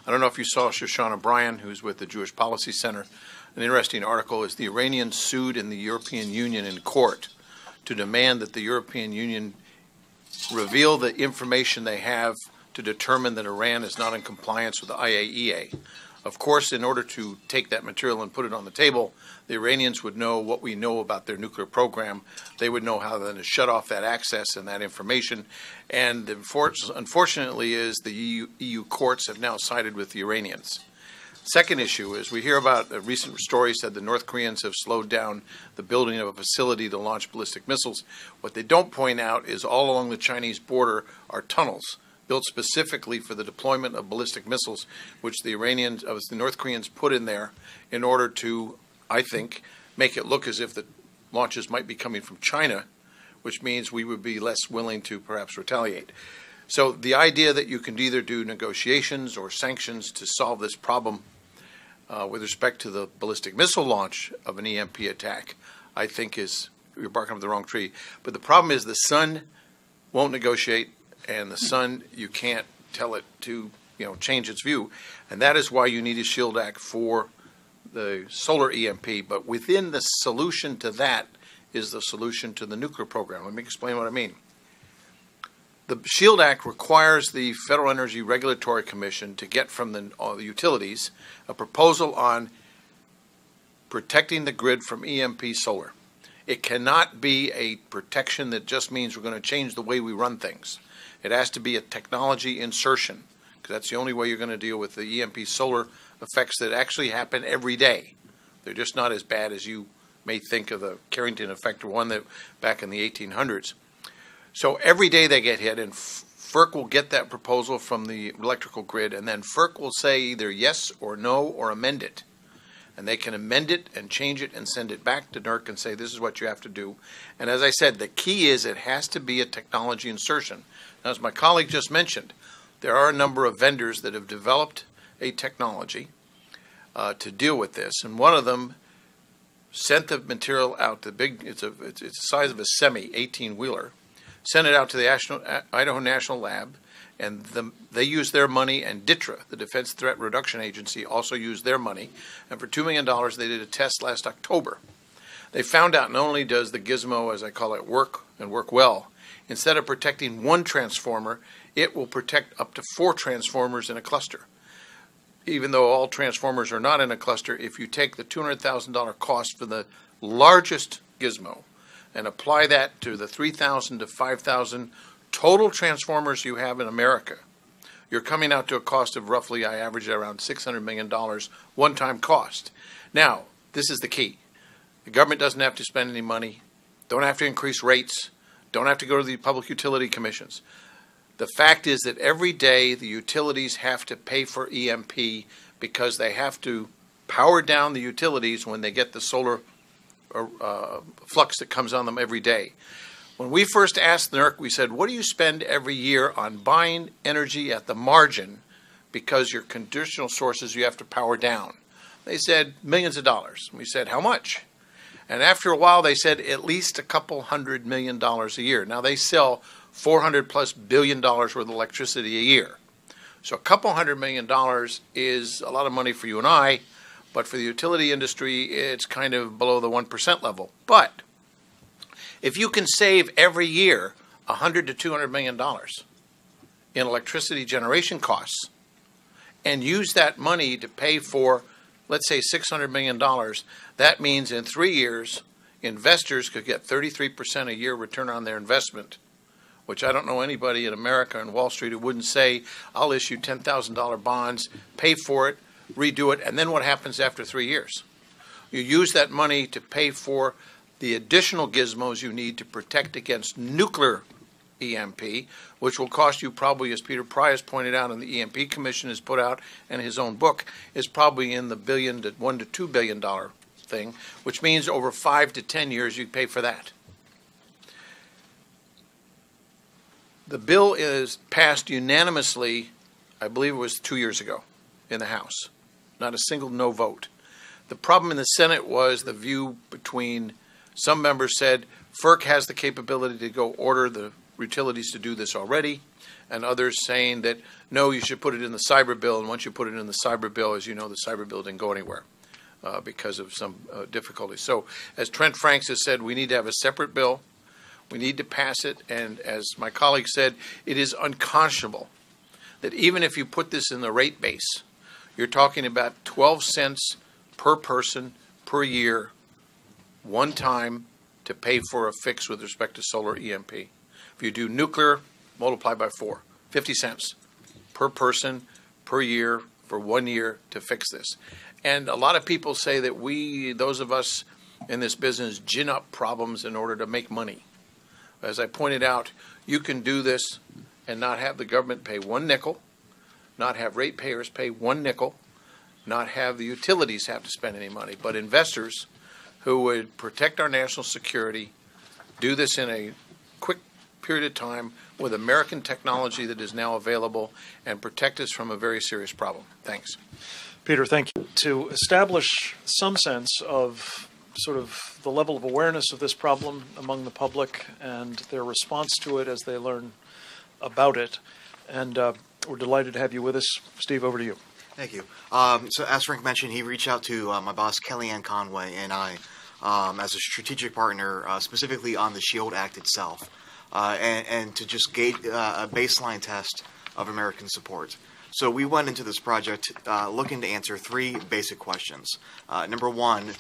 I don't know if you saw Shoshana Bryan, who's with the Jewish Policy Center. An interesting article is the Iranians sued in the European Union in court to demand that the European Union reveal the information they have to determine that Iran is not in compliance with the IAEA. Of course, in order to take that material and put it on the table, the Iranians would know what we know about their nuclear program. They would know how then to shut off that access and that information. And unfortunately is the EU courts have now sided with the Iranians. Second issue is we hear about a recent story said the North Koreans have slowed down the building of a facility to launch ballistic missiles. What they don't point out is all along the Chinese border are tunnels built specifically for the deployment of ballistic missiles, which the North Koreans put in there in order to, I think, make it look as if the launches might be coming from China, which means we would be less willing to perhaps retaliate. So the idea that you can either do negotiations or sanctions to solve this problem with respect to the ballistic missile launch of an EMP attack, I think you're barking up the wrong tree. But the problem is the sun won't negotiate, and the sun, you can't tell it to, change its view. And that is why you need a SHIELD Act for the solar EMP. But within the solution to that is the solution to the nuclear program. Let me explain what I mean. The SHIELD Act requires the Federal Energy Regulatory Commission to get from all the utilities a proposal on protecting the grid from EMP solar. It cannot be a protection that just means we're going to change the way we run things. It has to be a technology insertion, because that's the only way you're going to deal with the EMP solar effects that actually happen every day. They're just not as bad as you may think of the Carrington effect, or one that back in the 1800s. So every day they get hit, and FERC will get that proposal from the electrical grid, and then FERC will say either yes or no or amend it. And they can amend it and change it and send it back to NERC and say this is what you have to do. And as I said, the key is it has to be a technology insertion. Now, as my colleague just mentioned, there are a number of vendors that have developed a technology to deal with this, and one of them sent the material out. It's the size of a semi 18-wheeler. Sent it out to the Idaho National Lab, and they used their money, and DTRA, the Defense Threat Reduction Agency, also used their money. And for $2 million, they did a test last October. They found out not only does the gizmo, as I call it, work and work well, instead of protecting one transformer, it will protect up to 4 transformers in a cluster. Even though all transformers are not in a cluster, if you take the $200,000 cost for the largest gizmo and apply that to the 3,000 to 5,000 total transformers you have in America, you're coming out to a cost of roughly, I average around $600 million one-time cost. Now, this is the key. The government doesn't have to spend any money, don't have to increase rates, don't have to go to the public utility commissions. The fact is that every day the utilities have to pay for EMP because they have to power down the utilities when they get the solar flux that comes on them every day. When we first asked NERC, we said, what do you spend every year on buying energy at the margin because your conditional sources you have to power down? They said millions of dollars. We said, how much? And after a while, they said at least a couple $100 million a year. Now, they sell $400+ billion worth of electricity a year. So a couple $100 million is a lot of money for you and I, but for the utility industry, it's kind of below the 1% level. But if you can save every year $100 to $200 million, in electricity generation costs and use that money to pay for, let's say, $600 million, that means in 3 years, investors could get 33% a year return on their investment, which I don't know anybody in America and Wall Street who wouldn't say, I'll issue $10,000 bonds, pay for it, redo it, and then what happens after 3 years? You use that money to pay for the additional gizmos you need to protect against nuclear EMP, which will cost you probably, as Peter Price pointed out and the EMP Commission has put out in his own book, is probably in the $1 to $2 billion thing, which means over 5 to 10 years you pay for that. The bill is passed unanimously, I believe it was 2 years ago, in the House. Not a single no vote. The problem in the Senate was the view between some members said FERC has the capability to go order the utilities to do this already, and others saying that no, you should put it in the cyber bill, and once you put it in the cyber bill, as you know, the cyber bill didn't go anywhere because of some difficulties. So as Trent Franks has said, we need to have a separate bill. We need to pass it, and as my colleague said, it is unconscionable that even if you put this in the rate base, you're talking about 12 cents per person per year, one time, to pay for a fix with respect to solar EMP. If you do nuclear, multiply by 4, 50 cents per person per year for 1 year to fix this. And a lot of people say that those of us in this business, gin up problems in order to make money. As I pointed out, you can do this and not have the government pay 1 nickel, not have ratepayers pay 1 nickel, not have the utilities have to spend any money, but investors who would protect our national security, do this in a quick period of time with American technology that is now available, and protect us from a very serious problem. Thanks. Peter, thank you. To establish some sense of sort of the level of awareness of this problem among the public and their response to it as they learn about it, and we're delighted to have you with us. Steve, over to you. Thank you. So as Frank mentioned, he reached out to my boss, Kellyanne Conway, and I as a strategic partner, specifically on the SHIELD Act itself, and to just gauge a baseline test of American support. So we went into this project looking to answer 3 basic questions. Number 1,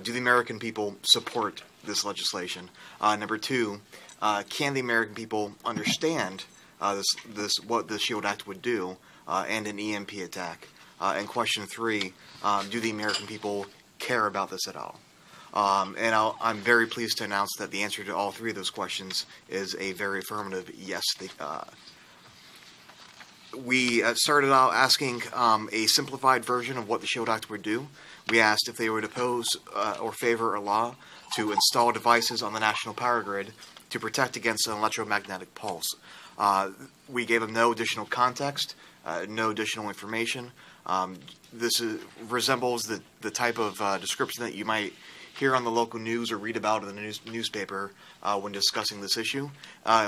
do the American people support this legislation? Number 2, can the American people understand what the SHIELD Act would do and an EMP attack? And question 3, do the American people care about this at all? And I'm very pleased to announce that the answer to all 3 of those questions is a very affirmative yes. We started out asking a simplified version of what the SHIELD Act would do. We asked if they would oppose or favor a law to install devices on the national power grid to protect against an electromagnetic pulse. We gave them no additional context, no additional information. This resembles the type of description that you might hear on the local news or read about in the newspaper when discussing this issue.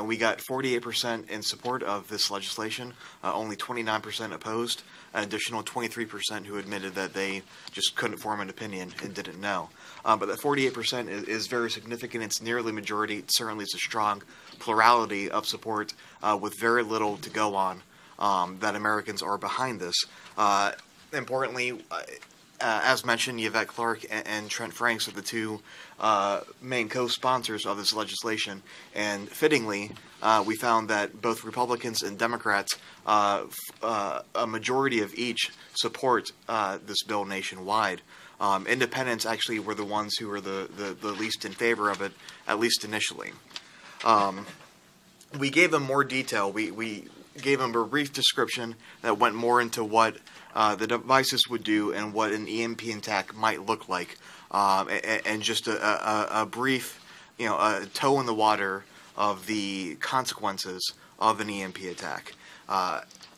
We got 48% in support of this legislation, only 29% opposed, an additional 23% who admitted that they just couldn't form an opinion and didn't know. But that 48% is very significant. It's nearly majority. Certainly it's a strong plurality of support with very little to go on that Americans are behind this. Importantly, as mentioned, Yvette Clarke and Trent Franks are the 2 main co-sponsors of this legislation, and fittingly, we found that both Republicans and Democrats, a majority of each, support this bill nationwide. Independents actually were the ones who were the least in favor of it, at least initially. We gave them more detail. We gave them a brief description that went more into what the devices would do and what an EMP attack might look like, and just a brief, a toe in the water of the consequences of an EMP attack,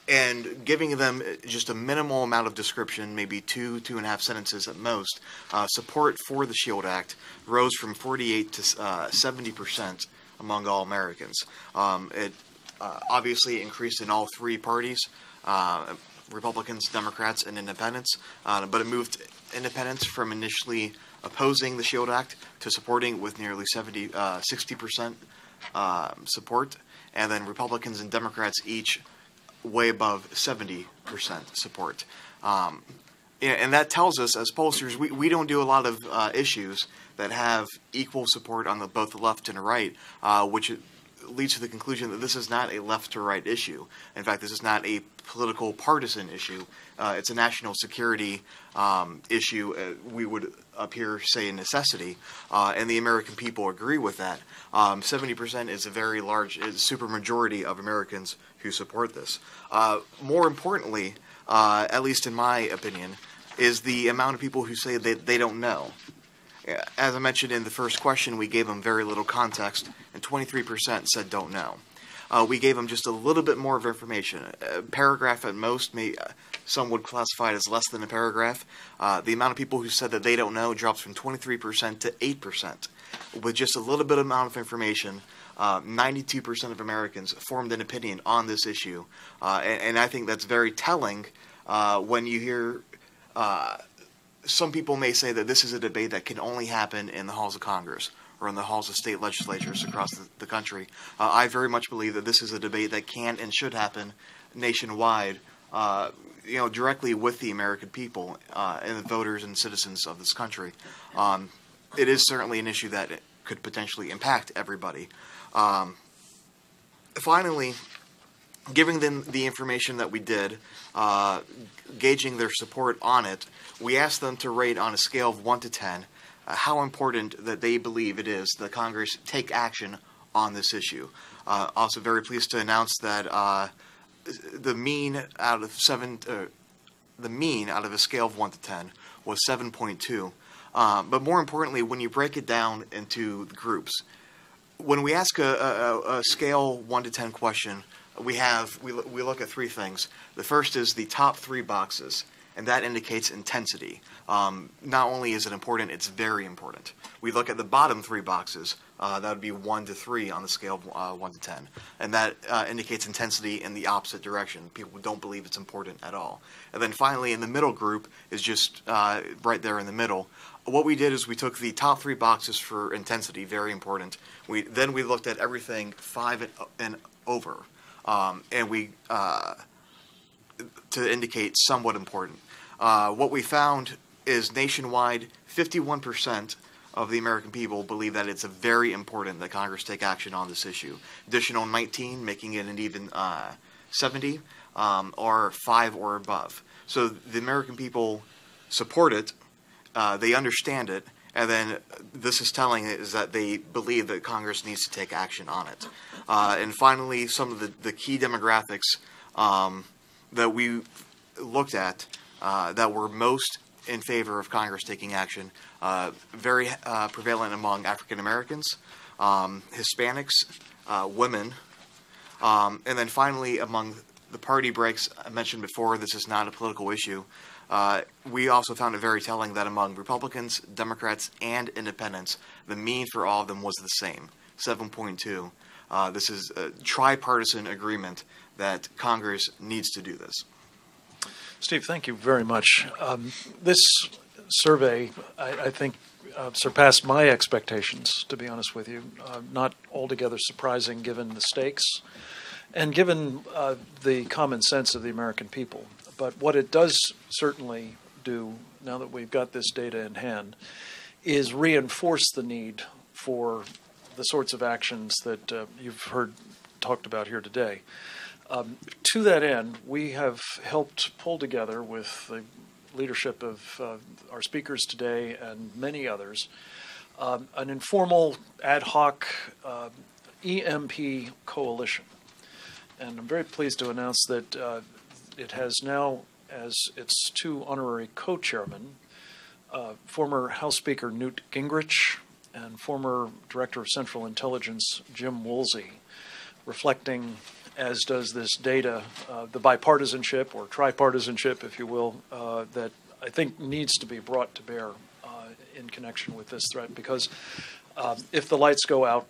and giving them just a minimal amount of description, maybe 2.5 sentences at most. Support for the SHIELD Act rose from 48 to 70% among all Americans. It obviously increased in all 3 parties. Republicans, Democrats, and Independents, but it moved Independents from initially opposing the SHIELD Act to supporting with nearly 60% support, and then Republicans and Democrats each way above 70% support. And that tells us, as pollsters, we don't do a lot of issues that have equal support on both the left and the right, which leads to the conclusion that this is not a left to right issue. In fact, this is not a political partisan issue. It's a national security issue. We would up here say a necessity, and the American people agree with that. 70% is a very large, supermajority of Americans who support this. More importantly, at least in my opinion, is the amount of people who say that they don't know. As I mentioned in the first question, we gave them very little context, and 23% said don't know. We gave them just a little bit more of information. A paragraph at most, some would classify it as less than a paragraph. The amount of people who said that they don't know drops from 23% to 8%. With just a little bit amount of information, 92% of Americans formed an opinion on this issue. And I think that's very telling when you hear some people may say that this is a debate that can only happen in the halls of Congress or in the halls of state legislatures across the country. I very much believe that this is a debate that can and should happen nationwide, directly with the American people and the voters and citizens of this country. It is certainly an issue that could potentially impact everybody. Finally, giving them the information that we did, gauging their support on it, we asked them to rate on a scale of 1 to 10 how important that they believe it is that Congress take action on this issue. Also very pleased to announce that the mean out of a scale of 1 to 10 was 7.2. But more importantly, when you break it down into the groups, when we ask a scale 1 to 10 question, we look at three things. The first is the top three boxes, and that indicates intensity. Not only is it important, it's very important. We look at the bottom three boxes. That would be 1 to 3 on the scale of 1 to 10, and that indicates intensity in the opposite direction. People don't believe it's important at all. And then finally, in the middle group is just right there in the middle. What we did is we took the top three boxes for intensity, very important. Then we looked at everything 5 and over. And we to indicate somewhat important. What we found is nationwide, 51% of the American people believe that it's very important that Congress take action on this issue. Additional 19, making it an even 70, are 5 or above. So the American people support it, they understand it, and then this is telling is that they believe that Congress needs to take action on it. And finally, some of the key demographics that we looked at that were most in favor of Congress taking action, very prevalent among African Americans, Hispanics, women, and then finally among the party breaks I mentioned before. This is not a political issue. We also found it very telling that among Republicans, Democrats, and Independents, the mean for all of them was the same, 7.2. This is a tripartisan agreement that Congress needs to do this. Steve, thank you very much. This survey, I think, surpassed my expectations, to be honest with you. Not altogether surprising given the stakes and given the common sense of the American people. But what it does certainly do, now that we've got this data in hand, is reinforce the need for the sorts of actions that you've heard talked about here today. To that end, we have helped pull together with the leadership of our speakers today and many others, an informal ad hoc EMP coalition. And I'm very pleased to announce that it has now as its 2 honorary co-chairmen, former House Speaker Newt Gingrich and former Director of Central Intelligence Jim Woolsey, reflecting, as does this data, the bipartisanship or tripartisanship, if you will, that I think needs to be brought to bear in connection with this threat. Because if the lights go out,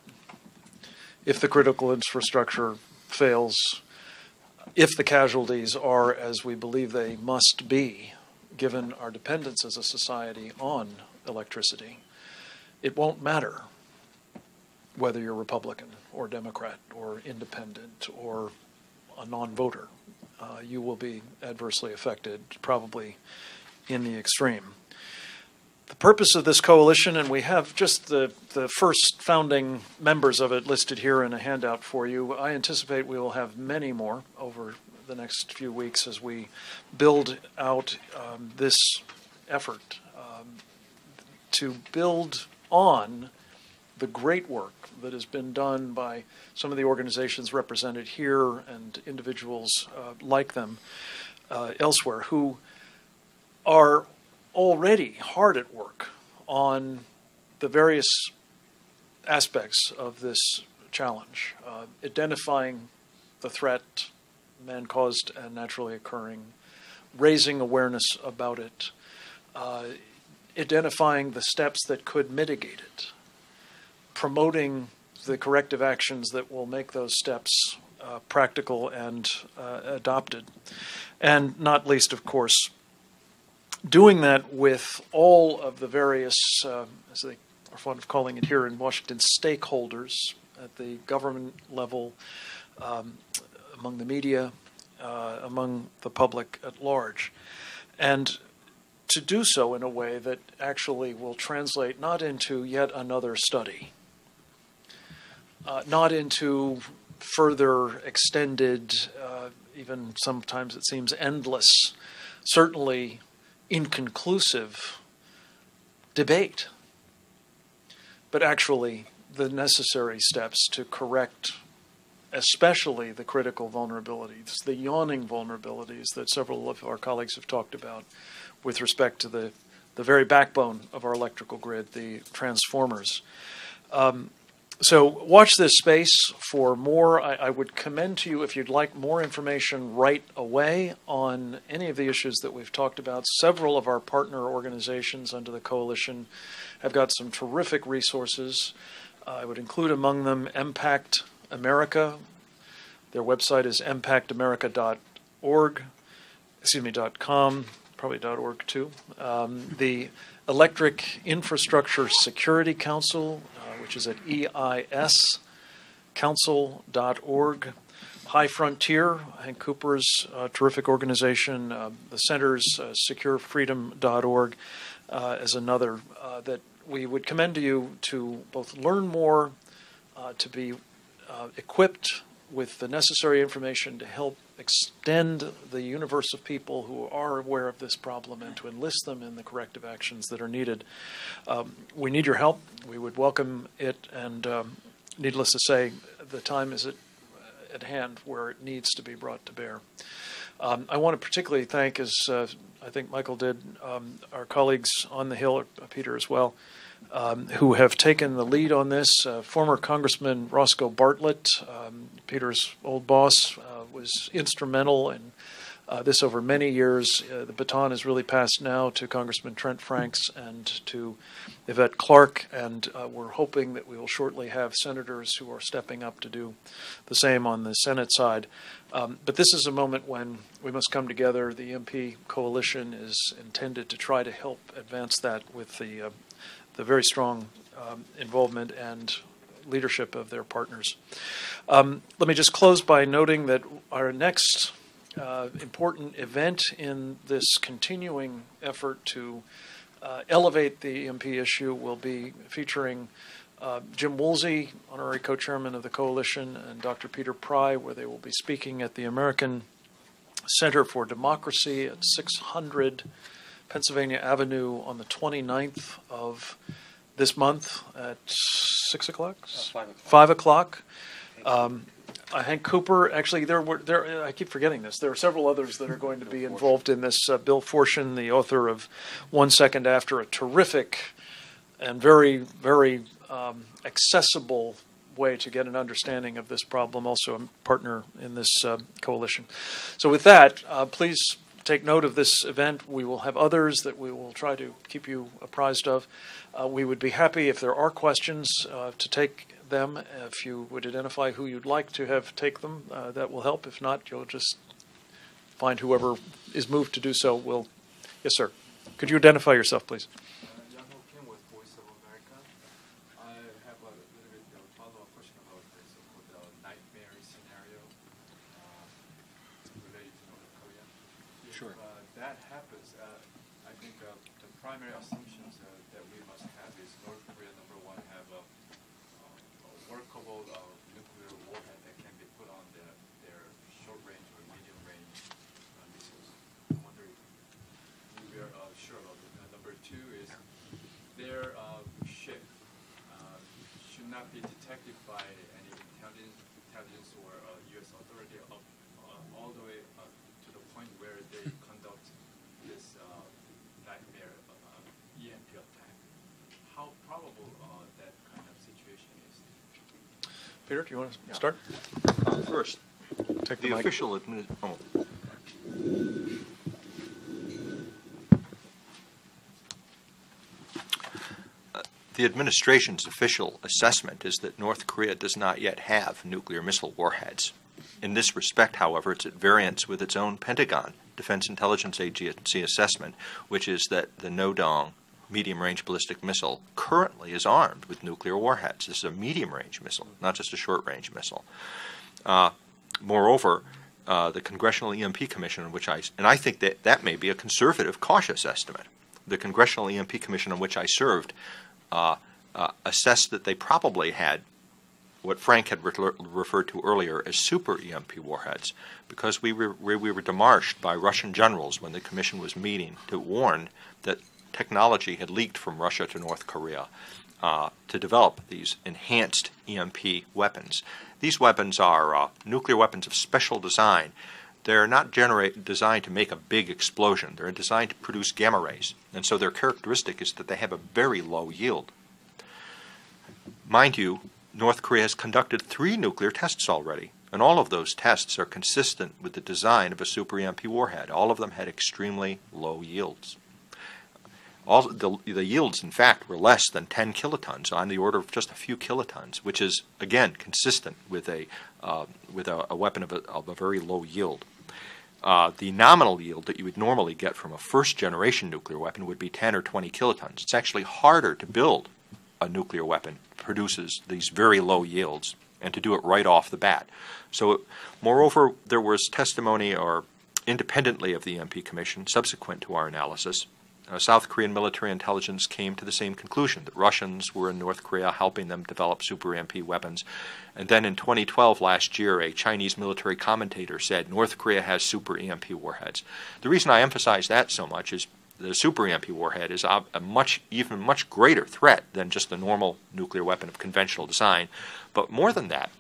if the critical infrastructure fails, if the casualties are as we believe they must be, given our dependence as a society on electricity, it won't matter whether you're Republican or Democrat or independent or a non-voter. you will be adversely affected, probably in the extreme. The purpose of this coalition, and we have just the first founding members of it listed here in a handout for you. I anticipate we will have many more over the next few weeks as we build out this effort to build on the great work that has been done by some of the organizations represented here and individuals like them elsewhere who are already hard at work on the various aspects of this challenge, identifying the threat, man-caused and naturally occurring, raising awareness about it, identifying the steps that could mitigate it, promoting the corrective actions that will make those steps practical and adopted, and not least, of course, doing that with all of the various, as they are fond of calling it here in Washington, stakeholders at the government level, among the media, among the public at large. And to do so in a way that actually will translate not into yet another study, not into further extended, even sometimes it seems endless, certainly inconclusive debate, but actually the necessary steps to correct especially the critical vulnerabilities, the yawning vulnerabilities that several of our colleagues have talked about with respect to the very backbone of our electrical grid, the transformers. So watch this space for more. I would commend to you, if you'd like more information right away on any of the issues that we've talked about. Several of our partner organizations under the coalition have got some terrific resources. I would include among them Impact America. Their website is impactamerica.org, .com, probably .org too. The Electric Infrastructure Security Council, which is at eiscouncil.org. High Frontier, Hank Cooper's terrific organization. The Center's securefreedom.org is another that we would commend to you to both learn more, to be equipped with the necessary information to help extend the universe of people who are aware of this problem and to enlist them in the corrective actions that are needed. We need your help. We would welcome it, and needless to say, the time is at hand where it needs to be brought to bear. I want to particularly thank, as I think Michael did, our colleagues on the Hill, Peter as well, who have taken the lead on this. Former Congressman Roscoe Bartlett, Peter's old boss, was instrumental in this over many years. The baton is really passed now to Congressman Trent Franks and to Yvette Clarke, and we're hoping that we will shortly have senators who are stepping up to do the same on the Senate side. But this is a moment when we must come together. The EMP coalition is intended to try to help advance that with the very strong involvement and leadership of their partners. Let me just close by noting that our next important event in this continuing effort to elevate the EMP issue will be featuring Jim Woolsey, honorary co-chairman of the coalition, and Dr. Peter Pry, where they will be speaking at the American Center for Democracy at 600 Pennsylvania Avenue on the 29th of this month at 6 o'clock? 5 o'clock. Hank Cooper, actually, I keep forgetting this. There are several others that are going to be involved in this. Bill Fortune, the author of 1 Second After, a terrific and very, very accessible way to get an understanding of this problem, also a partner in this coalition. So with that, please take note of this event. We will have others that we will try to keep you apprised of. We would be happy if there are questions to take them. If you would identify who you'd like to have take them, that will help. If not, you'll just find whoever is moved to do so will. Yes, sir. Could you identify yourself, please? With Voice of America. I have a little bit of a follow-up question about the so-called nightmare scenario related to Sure. That happens, I think the primary assumptions that we must have is North Korea, number one, have a workable nuclear warhead that can be put on their short-range or medium-range missiles. I wonder if we are sure about it. Number two is their ship should not be detected by any intelligence or U.S. authority all the way to the point where they conduct this nightmare EMP attack. How probable that kind of situation is? Peter, do you want to start? First, Take the mic. official The administration's official assessment is that North Korea does not yet have nuclear missile warheads. In this respect, however, it's at variance with its own Pentagon Defense Intelligence Agency assessment, which is that the Nodong medium-range ballistic missile currently is armed with nuclear warheads. This is a medium-range missile, not just a short-range missile. Moreover, the Congressional EMP Commission, and I think that may be a conservative, cautious estimate. The Congressional EMP Commission on which I served assessed that they probably had what Frank had referred to earlier as super EMP warheads, because we were demarched by Russian generals when the commission was meeting to warn that technology had leaked from Russia to North Korea to develop these enhanced EMP weapons. These weapons are nuclear weapons of special design. They're not designed to make a big explosion. They're designed to produce gamma rays. And so their characteristic is that they have a very low yield. Mind you, North Korea has conducted 3 nuclear tests already, and all of those tests are consistent with the design of a super EMP warhead. All of them had extremely low yields. All the yields, in fact, were less than 10 kilotons, on the order of just a few kilotons, which is, again, consistent with a weapon of a very low yield. The nominal yield that you would normally get from a first-generation nuclear weapon would be 10 or 20 kilotons. It's actually harder to build a nuclear weapon that produces these very low yields, and to do it right off the bat. So, moreover, there was testimony, or independently of the EMP Commission, subsequent to our analysis, South Korean military intelligence came to the same conclusion, that Russians were in North Korea helping them develop super EMP weapons. And then in 2012, last year, a Chinese military commentator said North Korea has super EMP warheads. The reason I emphasize that so much is the super EMP warhead is a even much greater threat than just the normal nuclear weapon of conventional design. But more than that,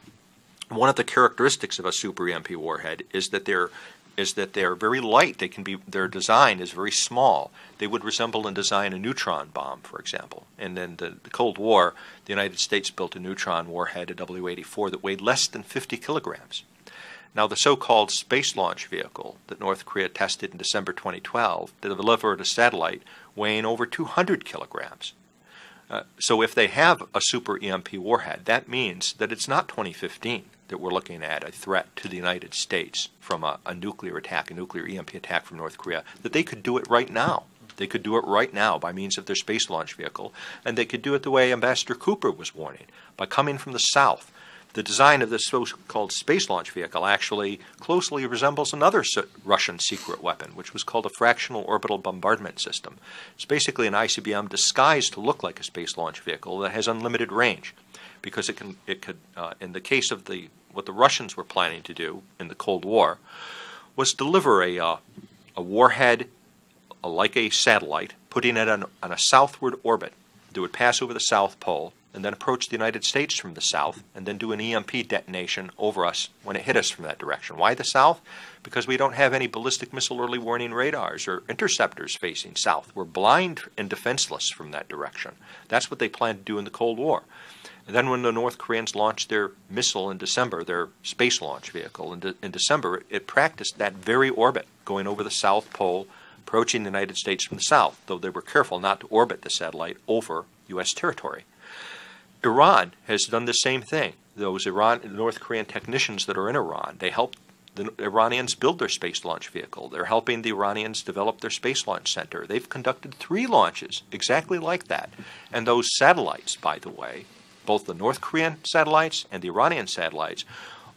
one of the characteristics of a super EMP warhead is that they're very light. Their design is very small. They would resemble in design a neutron bomb, for example. And in the Cold War, the United States built a neutron warhead, a W-84, that weighed less than 50 kilograms. Now, the so-called space launch vehicle that North Korea tested in December 2012 delivered a satellite weighing over 200 kilograms. So if they have a super EMP warhead, that means that it's not 2015 that we're looking at a threat to the United States from a nuclear attack, a nuclear EMP attack from North Korea, that they could do it right now. They could do it right now by means of their space launch vehicle, and they could do it the way Ambassador Cooper was warning, by coming from the south. The design of this so-called space launch vehicle actually closely resembles another Russian secret weapon, which was called a fractional orbital bombardment system. It's basically an ICBM disguised to look like a space launch vehicle that has unlimited range, because it could, in the case of what the Russians were planning to do in the Cold War, was deliver a warhead like a satellite, putting it on a southward orbit that would pass over the South Pole, and then approach the United States from the south, and then do an EMP detonation over us when it hit us from that direction. Why the south? Because we don't have any ballistic missile early warning radars or interceptors facing south. We're blind and defenseless from that direction. That's what they planned to do in the Cold War. And then when the North Koreans launched their missile in December, their space launch vehicle in December, it practiced that very orbit, going over the South Pole, approaching the United States from the south, though they were careful not to orbit the satellite over U.S. territory. Iran has done the same thing. Those North Korean technicians that are in Iran, they help the Iranians build their space launch vehicle. They're helping the Iranians develop their space launch center. They've conducted 3 launches exactly like that. And those satellites, by the way, both the North Korean satellites and the Iranian satellites,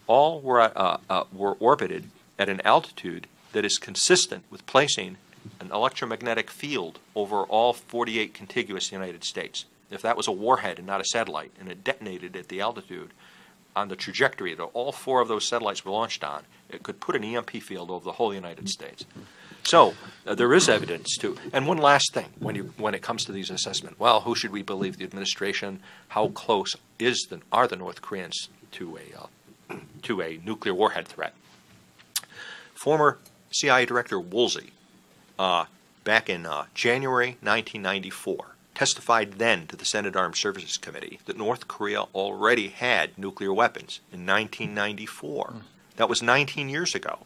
all were orbited at an altitude that is consistent with placing an electromagnetic field over all 48 contiguous United States. If that was a warhead and not a satellite, and it detonated at the altitude on the trajectory that all 4 of those satellites were launched on, it could put an EMP field over the whole United States. So there is evidence too. And one last thing, when it comes to these assessments, well, who should we believe? The administration? How close are the North Koreans to a nuclear warhead threat? Former CIA Director Woolsey, back in January 1994, testified then to the Senate Armed Services Committee that North Korea already had nuclear weapons in 1994. That was 19 years ago.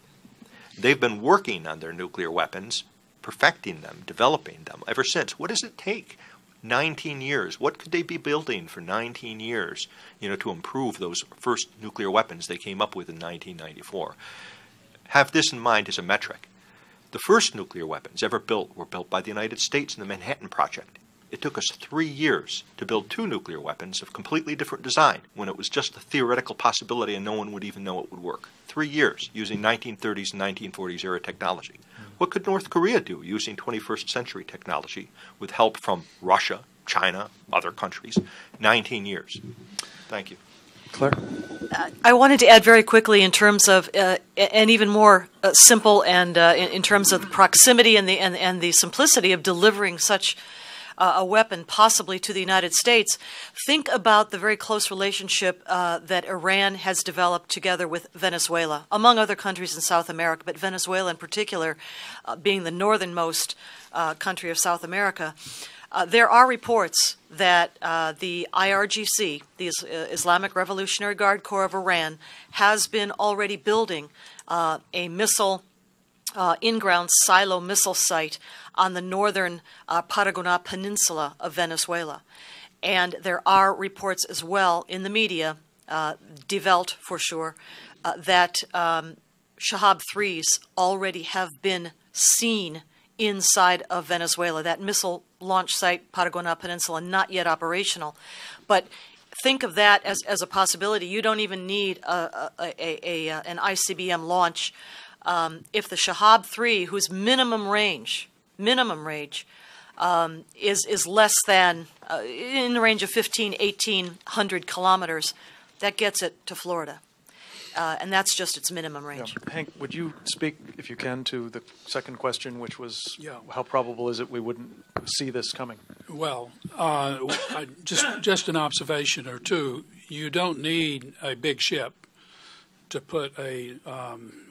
They've been working on their nuclear weapons, perfecting them, developing them ever since. What does it take? 19 years. What could they be building for 19 years, to improve those first nuclear weapons they came up with in 1994? Have this in mind as a metric. The first nuclear weapons ever built were built by the United States in the Manhattan Project. It took us 3 years to build 2 nuclear weapons of completely different design when it was just a theoretical possibility and no one would even know it would work. 3 years using 1930s and 1940s era technology. What could North Korea do using 21st century technology with help from Russia, China, other countries? 19 years. Thank you. Claire? I wanted to add very quickly in terms of, and even more simple, and in terms of the proximity and the simplicity of delivering such a weapon possibly to the United States. Think about the very close relationship that Iran has developed together with Venezuela, among other countries in South America, but Venezuela in particular being the northernmost country of South America. There are reports that the IRGC, the Islamic Revolutionary Guard Corps of Iran, has been already building a missile in-ground silo missile site on the northern Paraguay Peninsula of Venezuela. And there are reports as well in the media, Die Welt for sure, that Shahab 3s already have been seen inside of Venezuela. That missile launch site, Paraguay Peninsula, not yet operational. But think of that as a possibility. You don't even need an ICBM launch. If the Shahab 3, whose minimum range is less than, in the range of 1,800 kilometers, that gets it to Florida. And that's just its minimum range. Yeah. Hank, would you speak, if you can, to the second question, which was how probable is it we wouldn't see this coming? Well, just an observation or two. You don't need a big ship to put an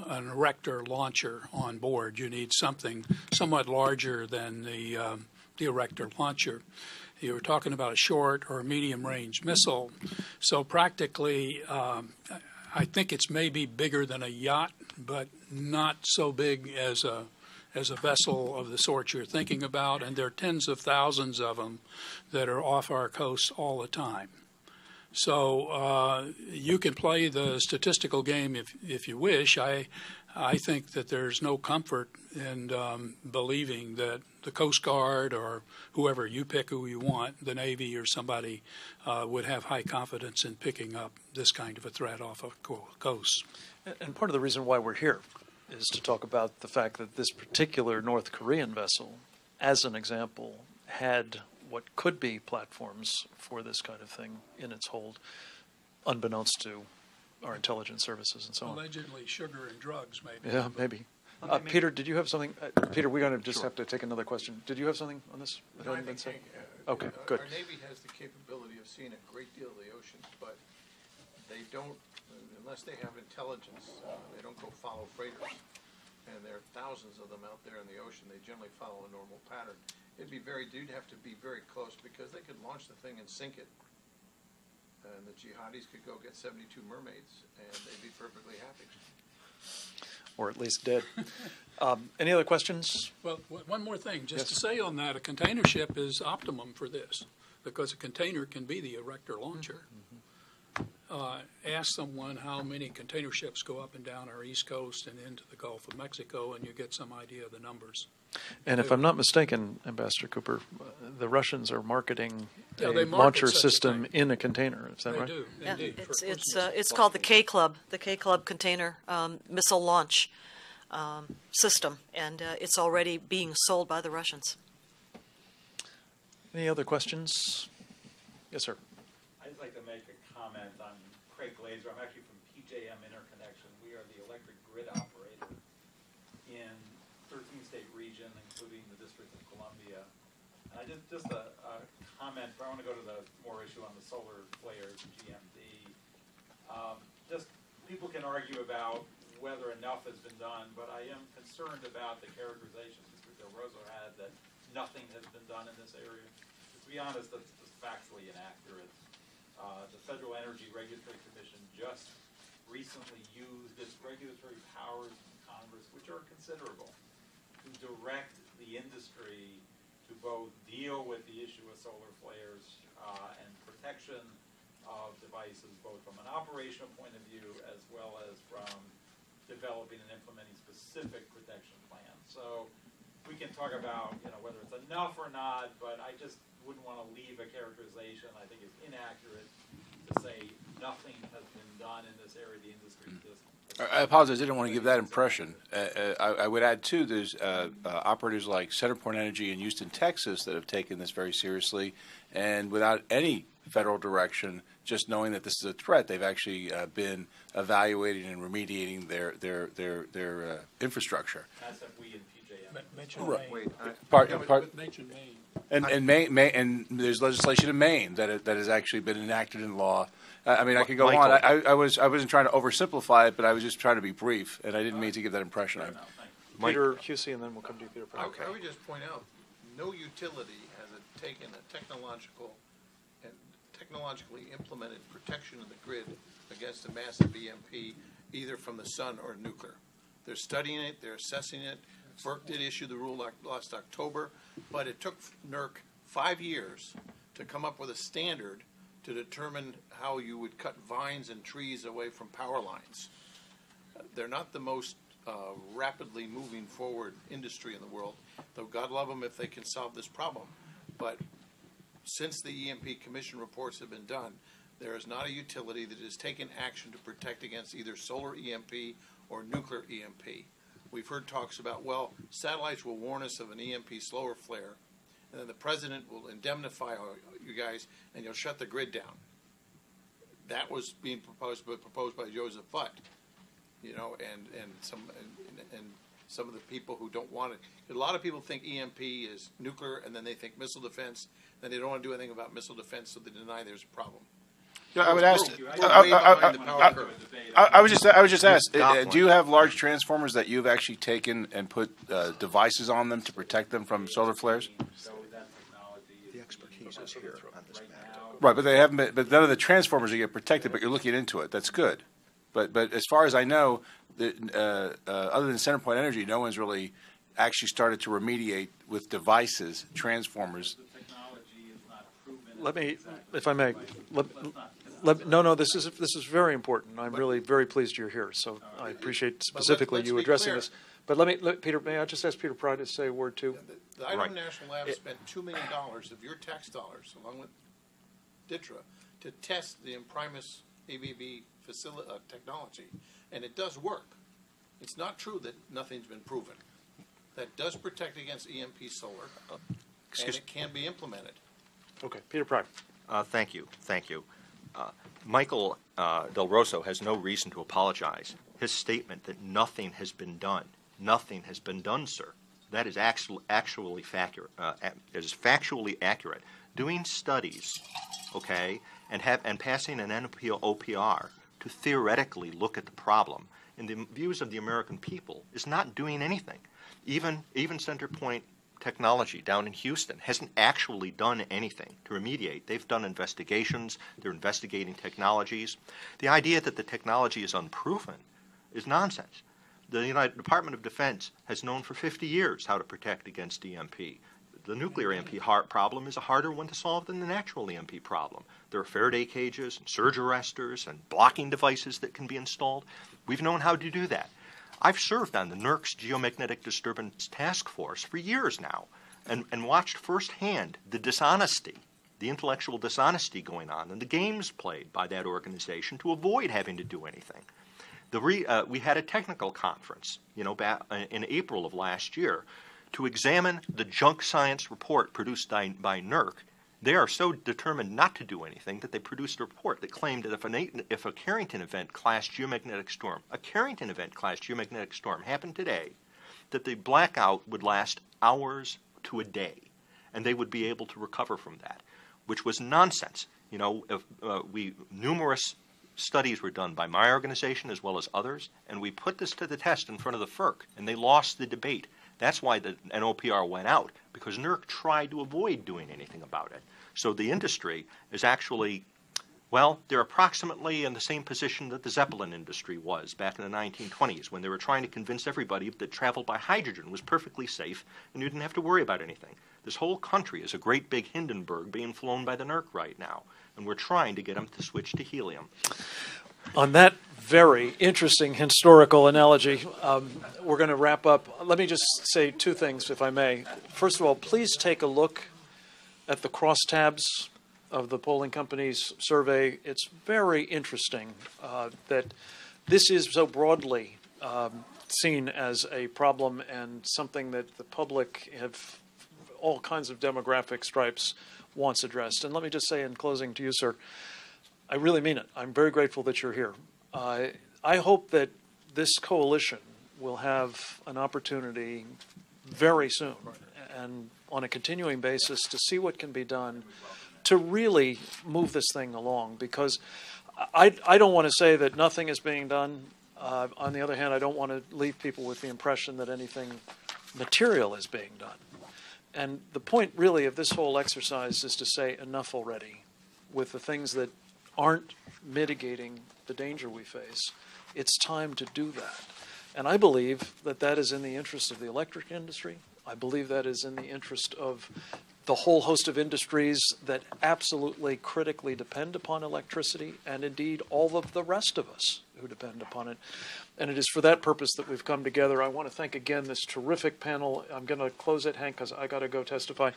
erector launcher on board. You need something somewhat larger than the erector launcher. You were talking about a short or a medium-range missile. So practically, I think it's maybe bigger than a yacht, but not so big as a vessel of the sort you're thinking about. And there are tens of thousands of them that are off our coast all the time. So you can play the statistical game if you wish. I think that there's no comfort in believing that the Coast Guard or whoever you pick who you want, the Navy or somebody, would have high confidence in picking up this kind of a threat off a coast. And part of the reason why we're here is to talk about the fact that this particular North Korean vessel, as an example, had what could be platforms for this kind of thing in its hold, unbeknownst to our intelligence services and so on. Allegedly sugar and drugs, maybe. Yeah, maybe. Peter, did you have something? Peter, we're going to just have to take another question. Did you have something on this that hadn't been said? Okay, good. Our Navy has the capability of seeing a great deal of the oceans, but they don't, unless they have intelligence, they don't go follow freighters. And there are thousands of them out there in the ocean. They generally follow a normal pattern. You'd have to be very close because they could launch the thing and sink it. And the jihadis could go get 72 mermaids and they'd be perfectly happy. Or at least dead. Any other questions? Well, one more thing, just to say on that, a container ship is optimum for this because a container can be the erector launcher. Ask someone how many container ships go up and down our East Coast and into the Gulf of Mexico, and you get some idea of the numbers. And if I'm not mistaken, Ambassador Cooper, the Russians are marketing a market launcher system in a container. Is that right? They do, Yeah, indeed. it's called the K Club container missile launch. system, and it's already being sold by the Russians. Any other questions? Yes, sir. I'd just like to make a comment. I'm Craig Glazer. I'm actually from PJM Interconnection. We are the electric grid operator in 13-state region, including the District of Columbia. And I just a comment. I want to go to the more issue on the solar flares, GMD. Just people can argue about whether enough has been done, but I am concerned about the characterization Mr. Del Rosso had that nothing has been done in this area. To be honest, that's just factually inaccurate. The Federal Energy Regulatory Commission just recently used its regulatory powers in Congress, which are considerable, to direct the industry to both deal with the issue of solar flares and protection of devices, both from an operational point of view as well as from developing and implementing specific protection plans. So we can talk about whether it's enough or not, but I just wouldn't want to leave a characterization I think is inaccurate to say nothing has been done in this area. The industry just. I apologize. I didn't want to give that impression. I would add, too, there's operators like Centerpoint Energy in Houston, Texas, that have taken this very seriously, and without any federal direction, just knowing that this is a threat, they've actually been evaluating and remediating their infrastructure. As have we in PJM. Mention Right. Maine. Mention Maine. And there's legislation in Maine that has actually been enacted in law. I mean, I could go Michael. on. I wasn't trying to oversimplify it, but I was just trying to be brief, and I didn't mean to give that impression. Peter Husey, and then we'll come to you, Peter. I would just point out, no utility has taken a technologically implemented protection of the grid against a massive EMP, either from the sun or nuclear. They're studying it. They're assessing it. FERC did issue the rule last October, but it took NERC 5 years to come up with a standard to determine how you would cut vines and trees away from power lines. They're not the most rapidly moving forward industry in the world, though God love them if they can solve this problem. But since the EMP Commission reports have been done, there is not a utility that has taken action to protect against either solar EMP or nuclear EMP. We've heard talks about, well, satellites will warn us of an EMP solar flare, and then the president will indemnify you guys, and you'll shut the grid down. That was being proposed by Joseph Butt, and some of the people who don't want it. A lot of people think EMP is nuclear, and then they think missile defense. Then they don't want to do anything about missile defense, so they deny there's a problem. Yeah, I would ask. I was just asked. Do you have large transformers that you've actually taken and put devices on them to protect them from solar flares? The expertise is here on this matter. Right, but they haven't been. But none of the transformers are get protected. But you're looking into it. That's good. But as far as I know, other than Centerpoint Energy, no one's really actually started to remediate with devices, transformers. The technology is not proven. Let me, if I may, no, this is very important. I'm really very pleased you're here. So I appreciate specifically let's you be addressing clear. this. But Peter, may I just ask Peter Pride to say a word too? The Idaho National Lab spent $2 million of your tax dollars, along with DITRA, to test the Imprimis ABB technology, and it does work. It's not true that nothing's been proven. That does protect against EMP solar, and it can be implemented. Okay, Peter Pride. Thank you. Michael Del Rosso has no reason to apologize. His statement that nothing has been done, sir. That is actually factually accurate. Doing studies, okay, and passing an OPR to theoretically look at the problem in the views of the American people is not doing anything. Even Centerpoint Technology down in Houston hasn't actually done anything to remediate. They've done investigations. They're investigating technologies. The idea that the technology is unproven is nonsense. The United Department of Defense has known for 50 years how to protect against EMP. The nuclear EMP problem is a harder one to solve than the natural EMP problem. There are Faraday cages and surge arresters and blocking devices that can be installed. We've known how to do that. I've served on the NERC's Geomagnetic Disturbance Task Force for years now and watched firsthand the dishonesty, the intellectual dishonesty going on and the games played by that organization to avoid having to do anything. We had a technical conference, back in April of last year, to examine the junk science report produced by NERC. They are so determined not to do anything that they produced a report that claimed that if a Carrington event-class geomagnetic storm happened today, that the blackout would last hours to a day, and they would be able to recover from that, which was nonsense. Numerous studies were done by my organization as well as others, and we put this to the test in front of the FERC, and they lost the debate. That's why the NOPR went out, because NERC tried to avoid doing anything about it. So the industry is actually, they're approximately in the same position that the Zeppelin industry was back in the 1920s, when they were trying to convince everybody that travel by hydrogen was perfectly safe and you didn't have to worry about anything. This whole country is a great big Hindenburg being flown by the NERC right now, and we're trying to get them to switch to helium. On that very interesting historical analogy, we're going to wrap up. Let me just say two things, if I may. First of all, please take a look at the crosstabs of the polling company's survey. It's very interesting that this is so broadly seen as a problem and something that the public have all kinds of demographic stripes wants addressed. And let me just say in closing to you, sir, I really mean it. I'm very grateful that you're here. I hope that this coalition will have an opportunity very soon and on a continuing basis to see what can be done to really move this thing along, because I don't want to say that nothing is being done. On the other hand, I don't want to leave people with the impression that anything material is being done. And the point really of this whole exercise is to say enough already with the things that aren't mitigating the danger we face. It's time to do that. And I believe that that is in the interest of the electric industry. I believe that is in the interest of the whole host of industries that absolutely critically depend upon electricity, and indeed all of the rest of us who depend upon it. And it is for that purpose that we've come together. I want to thank again this terrific panel. I'm going to close it, Hank, because I got to go testify.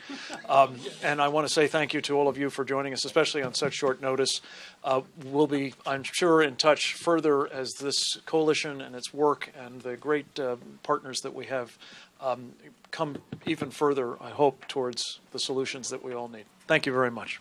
And I want to say thank you to all of you for joining us, especially on such short notice. We'll be, I'm sure, in touch further as this coalition and its work and the great partners that we have come even further, I hope, towards the solutions that we all need. Thank you very much.